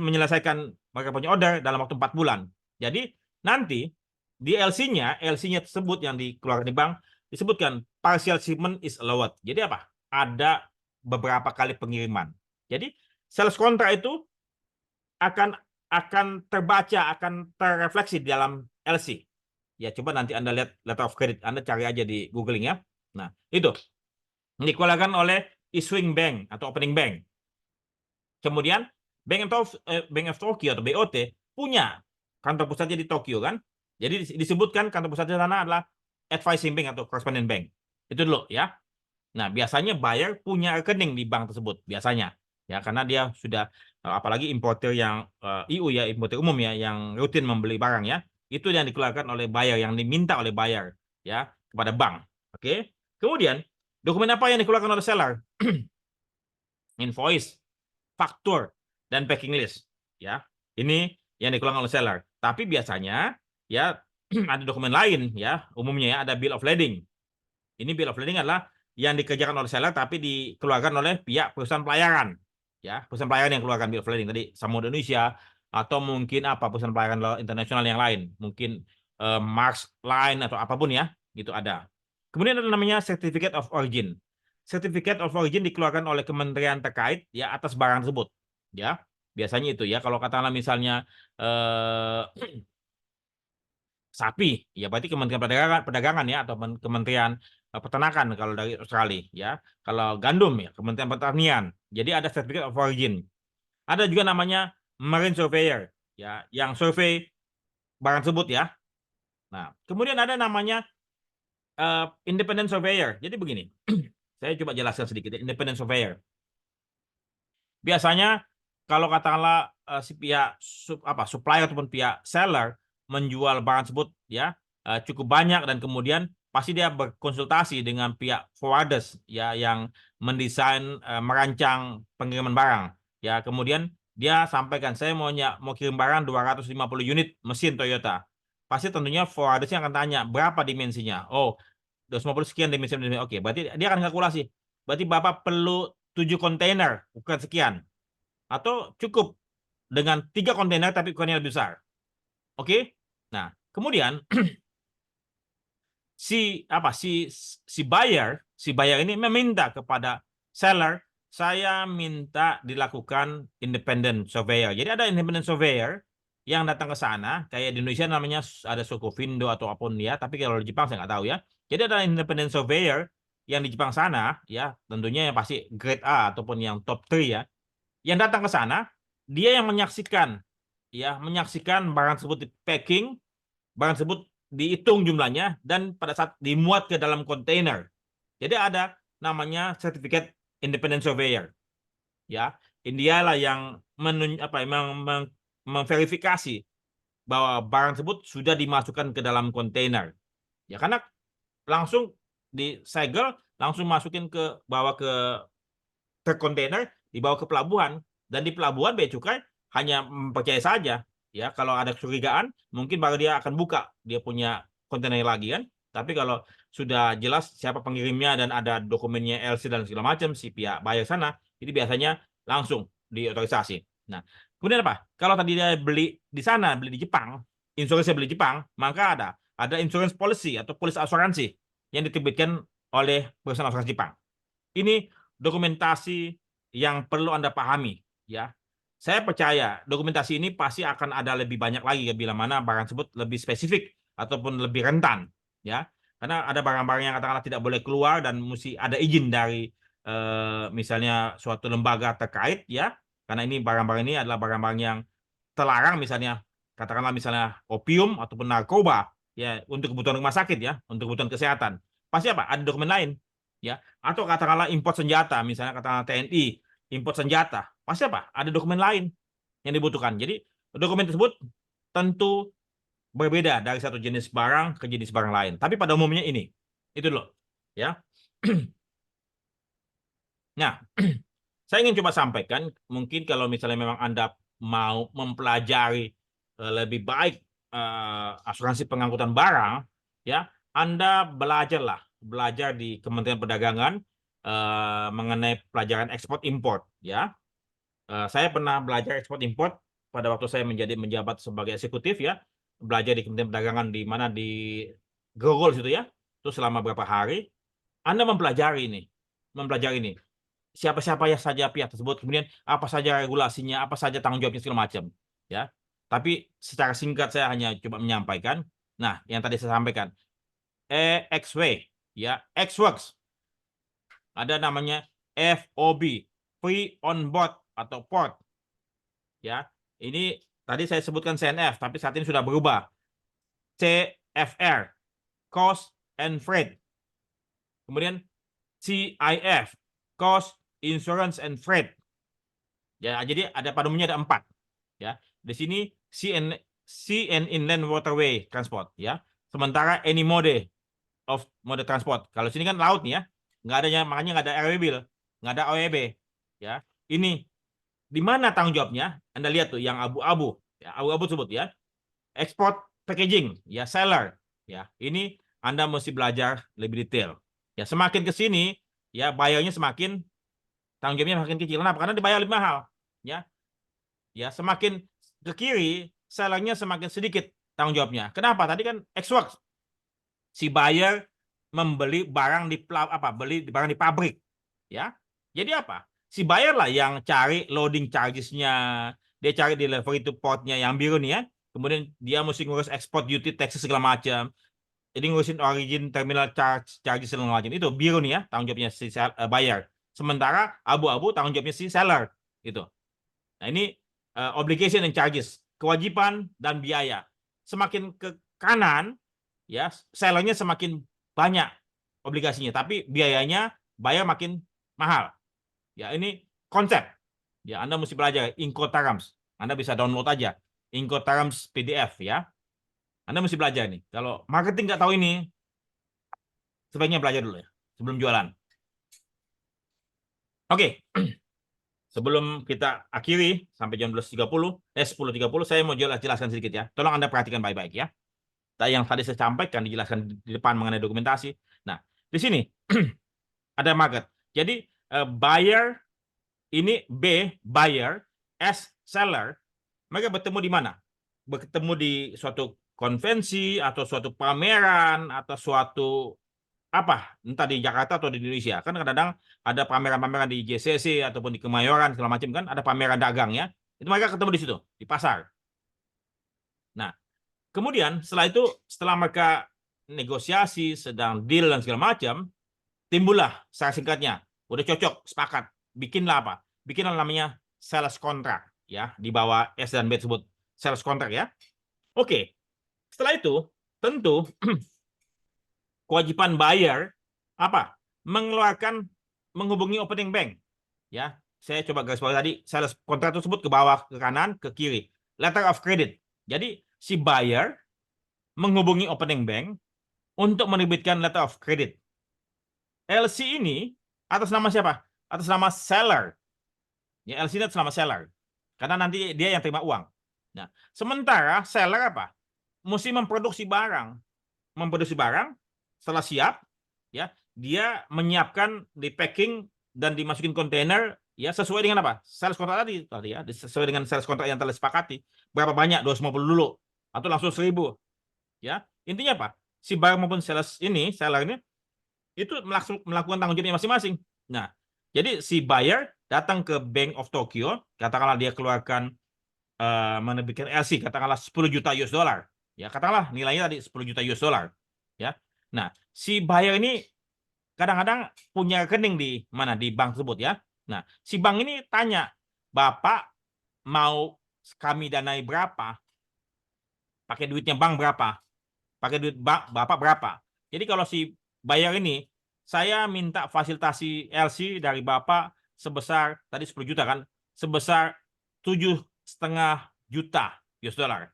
menyelesaikan mereka punya order dalam waktu 4 bulan. Jadi nanti di LC-nya tersebut yang dikeluarkan di bank disebutkan partial shipment is allowed. Jadi apa? Ada beberapa kali pengiriman. Jadi sales contract itu akan terbaca, akan terrefleksi di dalam LC. Ya coba nanti Anda lihat letter of credit, Anda cari aja di googling ya. Nah, itu dikeluarkan oleh issuing bank atau opening bank. Kemudian Bank of Tokyo atau BOT punya kantor pusatnya di Tokyo kan. Jadi disebutkan kantor pusatnya sana adalah advising bank atau correspondent bank. Itu dulu ya. Nah, biasanya buyer punya rekening di bank tersebut biasanya. Ya, karena dia sudah apalagi importer yang EU ya, importer umum ya yang rutin membeli barang ya. Itu yang dikeluarkan oleh buyer, yang diminta oleh buyer ya kepada bank. Oke. Kemudian dokumen apa yang dikeluarkan oleh seller? Invoice, faktur, dan packing list. Ya, ini yang dikeluarkan oleh seller. Tapi biasanya ya ada dokumen lain ya, umumnya ya ada bill of lading. Ini bill of lading adalah yang dikerjakan oleh seller tapi dikeluarkan oleh pihak perusahaan pelayaran. Ya, perusahaan pelayaran yang keluarkan bill of lading tadi Samudra Indonesia atau mungkin perusahaan pelayaran internasional yang lain, mungkin Mars Line atau apapun ya, gitu ada. Kemudian ada namanya Certificate of Origin. Certificate of Origin dikeluarkan oleh kementerian terkait ya atas barang tersebut. Ya, biasanya itu ya. Kalau katakanlah misalnya sapi, ya berarti Kementerian Perdagangan ya atau Kementerian Peternakan kalau dari Australia ya. Kalau gandum ya Kementerian Pertanian. Jadi ada Certificate of Origin. Ada juga namanya Marine Surveyor ya, yang survei barang tersebut ya. Nah, kemudian ada namanya Independent Surveyor. Jadi begini, saya coba jelaskan sedikit ya, Independent Surveyor. Biasanya kalau katakanlah si pihak supplier ataupun pihak seller menjual barang tersebut ya cukup banyak dan kemudian pasti dia berkonsultasi dengan pihak forwarders ya yang mendesain merancang pengiriman barang ya, kemudian dia sampaikan saya mau kirim barang 250 unit mesin Toyota. Pasti tentunya forwardersnya akan tanya berapa dimensinya. Oh, 250 sekian dimensi. Oke, berarti dia akan kalkulasi. Berarti Bapak perlu 7 kontainer ukuran sekian atau cukup dengan 3 kontainer tapi ukurannya lebih besar. Oke? Nah, kemudian si buyer ini meminta kepada seller, saya minta dilakukan independent surveyor. Jadi ada independent surveyor yang datang ke sana, kayak di Indonesia namanya ada Sokovindo atau apapun ya, tapi kalau di Jepang saya nggak tahu ya. Jadi ada independent surveyor yang di Jepang sana ya, tentunya yang pasti grade A ataupun yang top 3 ya. Yang datang ke sana, dia yang menyaksikan barang tersebut di packing, barang tersebut dihitung jumlahnya dan pada saat dimuat ke dalam kontainer. Jadi ada namanya Certificate Independent Surveyor. Ya, India lah yang memverifikasi bahwa barang tersebut sudah dimasukkan ke dalam kontainer. Ya, karena langsung disegel, langsung masukin bawa ke kontainer, dibawa ke pelabuhan, dan di pelabuhan bea cukai hanya percaya saja Ya, kalau ada kecurigaan, mungkin baru dia akan buka dia punya kontainer lagi kan. Tapi kalau sudah jelas siapa pengirimnya dan ada dokumennya LC dan segala macam si pihak buyer sana, itu biasanya langsung diotorisasi. Nah, kemudian apa? Kalau tadi dia beli di sana, beli di Jepang, insuransi beli di Jepang, maka ada insurance policy atau polis asuransi yang diterbitkan oleh perusahaan asuransi Jepang. Ini dokumentasi yang perlu Anda pahami, ya. Saya percaya dokumentasi ini pasti akan ada lebih banyak lagi ya, bila mana barang tersebut lebih spesifik ataupun lebih rentan, ya. Karena ada barang-barang yang katakanlah tidak boleh keluar dan mesti ada izin dari misalnya suatu lembaga terkait, ya. Karena ini barang-barang ini adalah barang-barang yang terlarang, misalnya katakanlah misalnya opium ataupun narkoba, ya, untuk kebutuhan rumah sakit, ya, untuk kebutuhan kesehatan. Pasti apa? Ada dokumen lain, ya. Atau katakanlah import senjata, misalnya katakanlah TNI import senjata, pasti apa? Ada dokumen lain yang dibutuhkan. Jadi dokumen tersebut tentu berbeda dari satu jenis barang ke jenis barang lain. Tapi pada umumnya ini, itu loh, ya. Nah, saya ingin coba sampaikan, mungkin kalau misalnya memang Anda mau mempelajari lebih baik asuransi pengangkutan barang, ya, Anda belajar di Kementerian Perdagangan mengenai pelajaran ekspor import, ya. Saya pernah belajar ekspor import pada waktu saya menjabat sebagai eksekutif, ya, belajar di Kementerian Perdagangan di mana di Grogol situ, ya. Itu selama berapa hari Anda mempelajari ini siapa-siapa ya saja pihak tersebut, kemudian apa saja regulasinya, apa saja tanggung jawabnya segala macam, ya. Tapi secara singkat saya hanya coba menyampaikan. Nah, yang tadi saya sampaikan, EXW, ya, Xworks, ada namanya FOB, Free on Board atau Port, ya. Ini tadi saya sebutkan CNF, tapi saat ini sudah berubah. CFR, Cost and Freight. Kemudian CIF, Cost, Insurance and Freight. Ya, jadi pada umumnya ada 4. Ya, di sini sea and inland waterway transport, ya. Sementara any mode of mode transport. Kalau sini kan laut nih, ya, nggak adanya, makanya nggak ada airway bill, nggak ada OEB, ya. Ini di mana tanggung jawabnya? Anda lihat tuh yang abu-abu, ya, abu-abu tersebut, ya. Export packaging, ya, seller, ya. Ini Anda mesti belajar lebih detail. Ya, semakin ke sini, ya, bayarnya semakin tanggung jawabnya makin kecil. Kenapa? Karena dibayar lebih mahal, ya. Ya, semakin ke kiri, sellernya semakin sedikit tanggung jawabnya. Kenapa? Tadi kan Xworks, si buyer membeli barang beli barang di pabrik, ya. Jadi apa? Si buyer lah yang cari loading charges-nya, dia cari delivery to port-nya yang biru nih, ya. Kemudian dia mesti ngurus export duty taxes segala macam. Jadi ngurusin origin terminal charges segala macam. Itu biru nih, ya, tanggung jawabnya si buyer. Sementara abu-abu tanggung jawabnya si seller, gitu. Nah, ini obligation and charges, kewajiban dan biaya. Semakin ke kanan, ya, sellernya semakin banyak obligasinya, tapi biayanya buyer makin mahal. Ya, ini konsep. Ya, Anda mesti belajar Incoterms. Anda bisa download aja Incoterms PDF, ya. Anda mesti belajar nih. Kalau marketing nggak tahu ini, sebaiknya belajar dulu, ya, sebelum jualan. Oke. Sebelum kita akhiri sampai jam 10.30, saya mau jelaskan sedikit, ya. Tolong Anda perhatikan baik-baik, ya. Yang tadi saya sampaikan dijelaskan di depan mengenai dokumentasi. Nah, di sini ada market. Jadi buyer ini B buyer, S seller, mereka bertemu di mana? Bertemu di suatu konvensi atau suatu pameran atau suatu entah di Jakarta atau di Indonesia. Kan kadang-kadang ada pameran-pameran di JCC ataupun di Kemayoran segala macam, kan ada pameran dagang, ya. Itu mereka ketemu di situ, di pasar. Nah, kemudian setelah mereka negosiasi, sedang deal dan segala macam, timbullah secara singkatnya, udah cocok, sepakat, bikinlah namanya sales contract, ya, di bawah S dan B tersebut, sales contract, ya. Oke, setelah itu tentu kewajiban buyer menghubungi opening bank, ya. Saya coba garis bawah tadi, sales contract tersebut ke bawah, ke kanan, ke kiri, letter of credit. Jadi si buyer menghubungi opening bank untuk menerbitkan letter of credit. LC ini atas nama siapa? Atas nama seller. Ya, LC ini atas nama seller. Karena nanti dia yang terima uang. Nah, sementara seller apa? Mesti memproduksi barang. Setelah siap, ya, dia menyiapkan di packing dan dimasukin kontainer, ya, sesuai dengan apa? Sales kontrak tadi ya, sesuai dengan sales kontrak yang telah disepakati. Berapa banyak? 250 dulu atau langsung 1000, ya. Intinya apa? Si buyer maupun seller ini itu melakukan tanggung jawabnya masing-masing. Nah, jadi si buyer datang ke Bank of Tokyo, katakanlah dia keluarkan menerbitkan LC, katakanlah 10 juta US dollar. Ya, katakanlah nilainya tadi 10 juta US dollar. Ya. Nah, si buyer ini kadang-kadang punya rekening di mana, di bank tersebut, ya. Nah, si bank ini tanya, "Bapak mau kami danai berapa? Pakai duitnya bank berapa? Pakai duit bank Bapak berapa?" Jadi kalau si buyer ini, "Saya minta fasilitasi LC dari Bapak sebesar," tadi 10 juta kan, "sebesar 7,5 juta US dollar."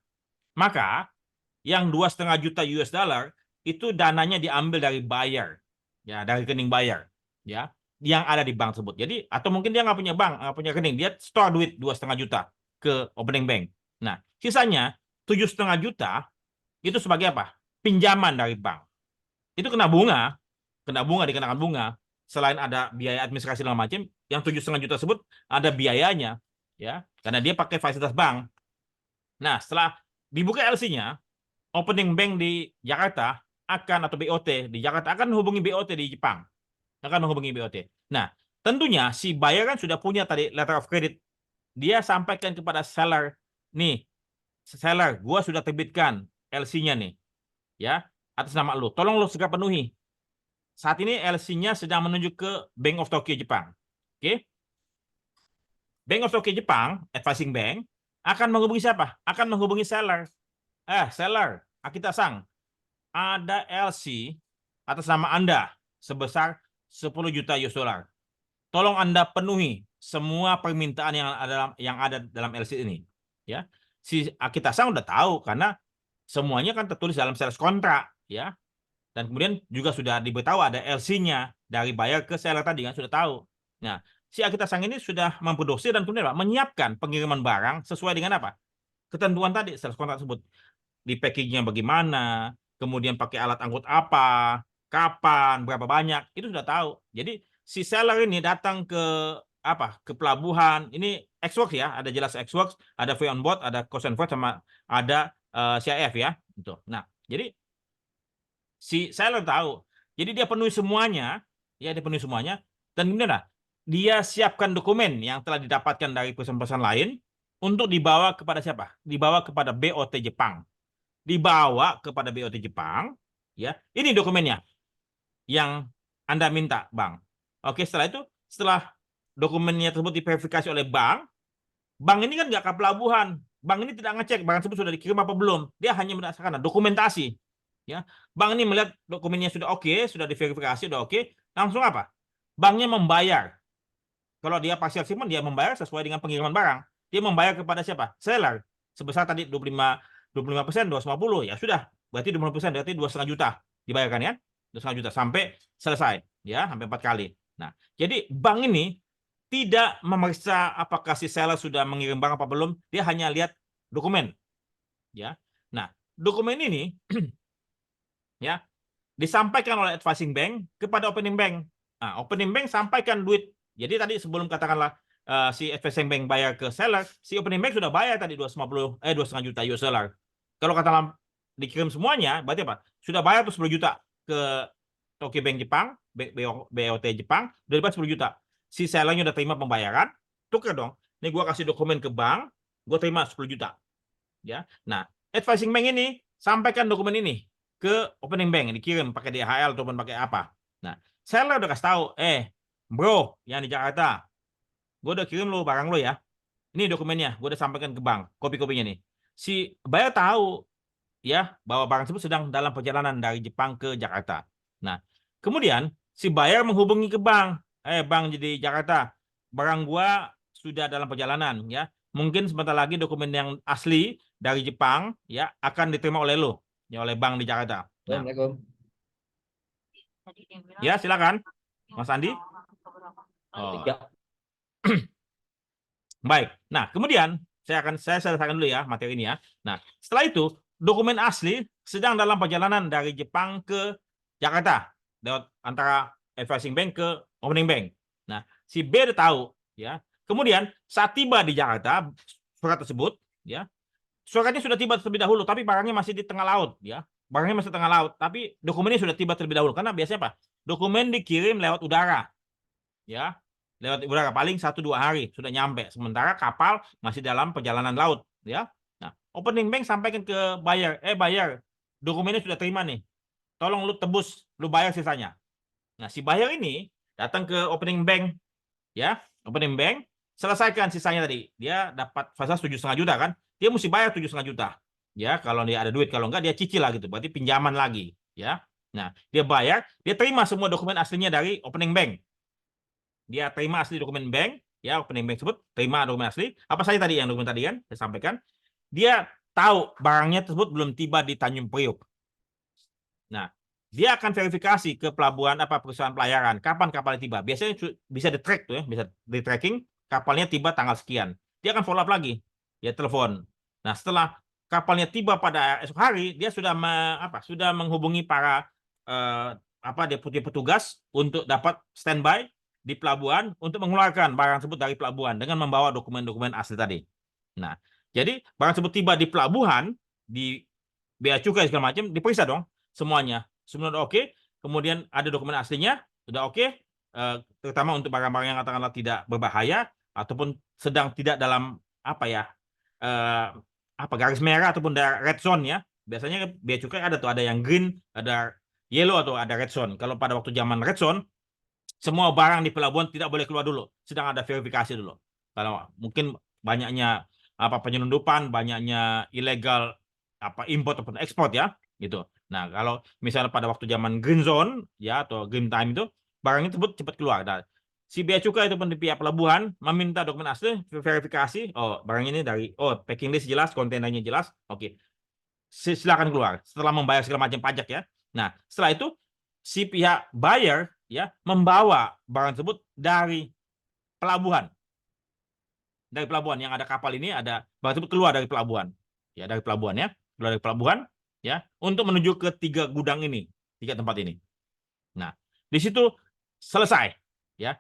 Maka yang 2,5 juta US dollar itu dananya diambil dari buyer, ya, dari rekening buyer, ya, yang ada di bank tersebut. Jadi atau mungkin dia nggak punya bank, nggak punya rekening, dia store duit 2,5 juta ke opening bank. Nah, sisanya 7,5 juta itu sebagai apa? Pinjaman dari bank. Itu kena bunga, dikenakan bunga. Selain ada biaya administrasi dan macam, yang 7,5 juta tersebut ada biayanya, ya, karena dia pakai fasilitas bank. Nah, setelah dibuka LC-nya, opening bank di Jakarta atau BOT di Jakarta akan menghubungi BOT di Jepang. Nah, tentunya si buyer kan sudah punya tadi letter of credit. Dia sampaikan kepada seller, "Nih, seller, gua sudah terbitkan LC-nya nih, ya, atas nama lu. Tolong lu segera penuhi." Saat ini LC-nya sedang menuju ke Bank of Tokyo Jepang. Oke? Bank of Tokyo Jepang, advising bank, akan menghubungi siapa? Akan menghubungi seller. Seller, Akita-san, ada LC atas nama Anda sebesar 10 juta US dollar. Tolong Anda penuhi semua permintaan yang ada dalam LC ini. Ya, si Akita-san udah tahu karena semuanya kan tertulis dalam sales kontrak, ya. Dan kemudian juga sudah diberitahu ada LC-nya dari buyer ke seller tadi kan sudah tahu. Nah, si Akita-san ini sudah memproduksi dan kemudian menyiapkan pengiriman barang sesuai dengan apa? Ketentuan tadi sales kontrak tersebut. Di packingnya bagaimana, kemudian pakai alat angkut apa, kapan, berapa banyak, itu sudah tahu. Jadi si seller ini datang ke apa? Ke pelabuhan. Ini Xworks ya, ada jelas Xworks, ada Free on Board, ada Cost and Freight, sama ada CIF ya. Gitu. Nah, jadi si seller tahu. Jadi dia penuhi semuanya, ya, dia penuhi semuanya, dan kemudian dia siapkan dokumen yang telah didapatkan dari perusahaan-perusahaan lain untuk dibawa kepada siapa? Dibawa kepada BOT Jepang. Dibawa kepada BOT Jepang, ya. Ini dokumennya yang Anda minta, Bang. Oke, setelah dokumennya tersebut diverifikasi oleh bank ini kan nggak ke pelabuhan. Bank ini tidak ngecek barang tersebut sudah dikirim apa belum. Dia hanya mendasarkan dokumentasi. Ya, bank ini melihat dokumennya sudah oke, sudah diverifikasi, sudah oke, langsung apa? Banknya membayar. Kalau dia partial shipment, dia membayar sesuai dengan pengiriman barang. Dia membayar kepada siapa? Seller. Sebesar tadi 25%, 250, ya sudah. Berarti 20%, berarti 2,5 juta dibayarkan, ya. 2,5 juta sampai selesai, ya, sampai 4 kali. Nah, jadi bank ini tidak memeriksa apakah si seller sudah mengirim barang apa belum, dia hanya lihat dokumen, ya. Nah, dokumen ini ya disampaikan oleh advising bank kepada opening bank. Nah, opening bank sampaikan duit. Jadi tadi sebelum katakanlah si advising bank bayar ke seller, si opening bank sudah bayar tadi 2,5 juta US dollar. Kalau katakanlah dikirim semuanya, berarti apa? Sudah bayar tuh 10 juta ke Tokyo Bank Jepang, BOT Jepang, udah dibayar 10 juta. Si sellernya udah terima pembayaran, tuker dong. Ini gua kasih dokumen ke bank, gua terima 10 juta. Ya. Nah, advising bank ini sampaikan dokumen ini ke opening bank, dikirim pakai DHL ataupun pakai apa. Nah, seller udah kasih tahu, bro, yang di Jakarta, gue udah kirim lo barang lo ya. Ini dokumennya, gue udah sampaikan ke bank, kopi-kopinya nih. Si buyer tahu ya bahwa barang tersebut sedang dalam perjalanan dari Jepang ke Jakarta. Nah, kemudian si buyer menghubungi ke bank, bang di Jakarta, barang gua sudah dalam perjalanan, ya. Mungkin sebentar lagi dokumen yang asli dari Jepang, ya, akan diterima oleh lo, ya, oleh bank di Jakarta. Nah, Assalamualaikum. ya, silakan, Mas Andi. Oh. Tiga. Baik. Nah, kemudian saya selesaikan dulu ya materi ini ya. Nah, setelah itu dokumen asli sedang dalam perjalanan dari Jepang ke Jakarta lewat antara advising bank ke opening bank. Nah, si B udah tahu ya. Kemudian saat tiba di Jakarta, surat tersebut ya, suratnya sudah tiba terlebih dahulu, tapi barangnya masih di tengah laut ya. Barangnya masih di tengah laut, tapi dokumennya sudah tiba terlebih dahulu. Karena biasanya apa? Dokumen dikirim lewat udara ya, lewat udara paling 1-2 hari sudah nyampe, sementara kapal masih dalam perjalanan laut ya. Nah, opening bank sampaikan ke buyer, buyer, dokumennya sudah terima nih, tolong lu tebus, lu bayar sisanya. Nah, si buyer ini datang ke opening bank ya, opening bank, selesaikan sisanya tadi, dia dapat fasilitas 7,5 juta kan, dia mesti bayar 7,5 juta ya, kalau dia ada duit, kalau enggak dia cicil lah gitu, berarti pinjaman lagi ya. Nah, dia bayar, dia terima semua dokumen aslinya dari opening bank. Dia terima asli dokumen bank, ya opening bank sebut terima dokumen asli. Apa saja tadi yang dokumen tadi kan saya sampaikan. Dia tahu barangnya tersebut belum tiba di Tanjung Priok. Nah, dia akan verifikasi ke pelabuhan apa perusahaan pelayaran kapan kapalnya tiba. Biasanya bisa di track tuh ya, bisa di tracking kapalnya tiba tanggal sekian. Dia akan follow up lagi, ya telepon. Nah, setelah kapalnya tiba pada esok hari, dia sudah sudah menghubungi para deputi petugas untuk dapat standby di pelabuhan untuk mengeluarkan barang tersebut dari pelabuhan dengan membawa dokumen-dokumen asli tadi. Nah, jadi barang tersebut tiba di pelabuhan, di bea cukai segala macam, diperiksa dong semuanya. Semua udah oke, kemudian ada dokumen aslinya, sudah oke, terutama untuk barang-barang yang katakanlah tidak berbahaya ataupun sedang tidak dalam garis merah ataupun red zone ya. Biasanya bea cukai ada tuh, ada yang green, ada yellow atau ada red zone. Kalau pada waktu zaman red zone, semua barang di pelabuhan tidak boleh keluar dulu, sedang ada verifikasi dulu. Kalau mungkin banyaknya penyelundupan, banyaknya ilegal import ataupun ekspor ya, gitu. Nah, kalau misalnya pada waktu zaman green zone ya atau green time itu barang itu cepat keluar. Nah, si bea cukai itu pun di pihak pelabuhan meminta dokumen asli, verifikasi, barang ini dari packing list jelas, kontainernya jelas, oke. Silakan keluar setelah membayar segala macam pajak ya. Nah, setelah itu si pihak buyer ya membawa barang tersebut dari pelabuhan. Dari pelabuhan yang ada kapal ini, ada barang tersebut keluar dari pelabuhan. Ya, dari pelabuhan ya. Keluar dari pelabuhan ya untuk menuju ke 3 gudang ini, 3 tempat ini. Nah, di situ selesai ya.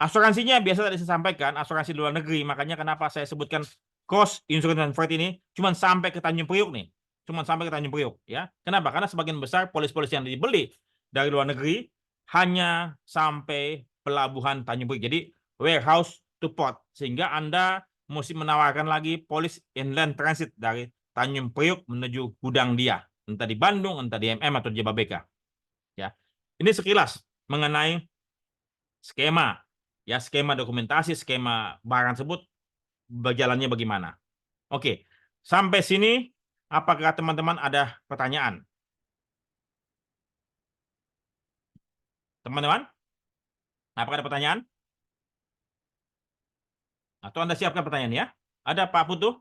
Asuransinya biasa tadi saya sampaikan, asuransi luar negeri, makanya kenapa saya sebutkan cost insurance and freight ini cuma sampai ke Tanjung Priok nih. Cuma sampai ke Tanjung Priok ya. Kenapa? Karena sebagian besar polis-polis yang dibeli dari luar negeri hanya sampai pelabuhan Tanjung Priok. Jadi warehouse to port, sehingga Anda mesti menawarkan lagi polis inland transit dari Tanjung Priok menuju gudang dia, entah di Bandung, entah di MM atau di Jababeka. Ya. Ini sekilas mengenai skema ya, skema dokumentasi, skema barang tersebut berjalannya bagaimana. Oke, sampai sini apakah teman-teman ada pertanyaan? Teman-teman, apakah ada pertanyaan? Atau Anda siapkan pertanyaan ya? Ada Pak Putu?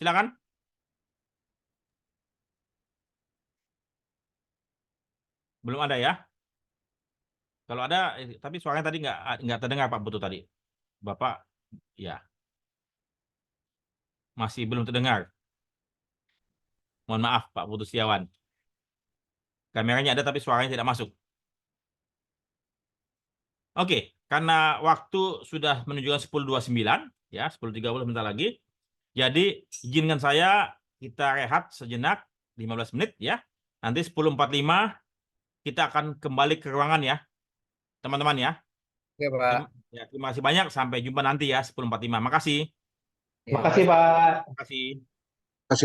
Silakan. Belum ada ya? Kalau ada, tapi suaranya tadi nggak terdengar Pak Putu tadi. Bapak, ya, masih belum terdengar. Mohon maaf Pak Putu Setiawan. Kameranya ada tapi suaranya tidak masuk. Oke, karena waktu sudah menunjukkan 10.29 ya, 10.30 bentar lagi. Jadi izinkan saya kita rehat sejenak 15 menit ya. Nanti 10.45 kita akan kembali ke ruangan ya, teman-teman ya. Oke, Pak. Terima kasih banyak, sampai jumpa nanti ya 10.45. Makasih. Ya, Makasih, Pak. Terima kasih.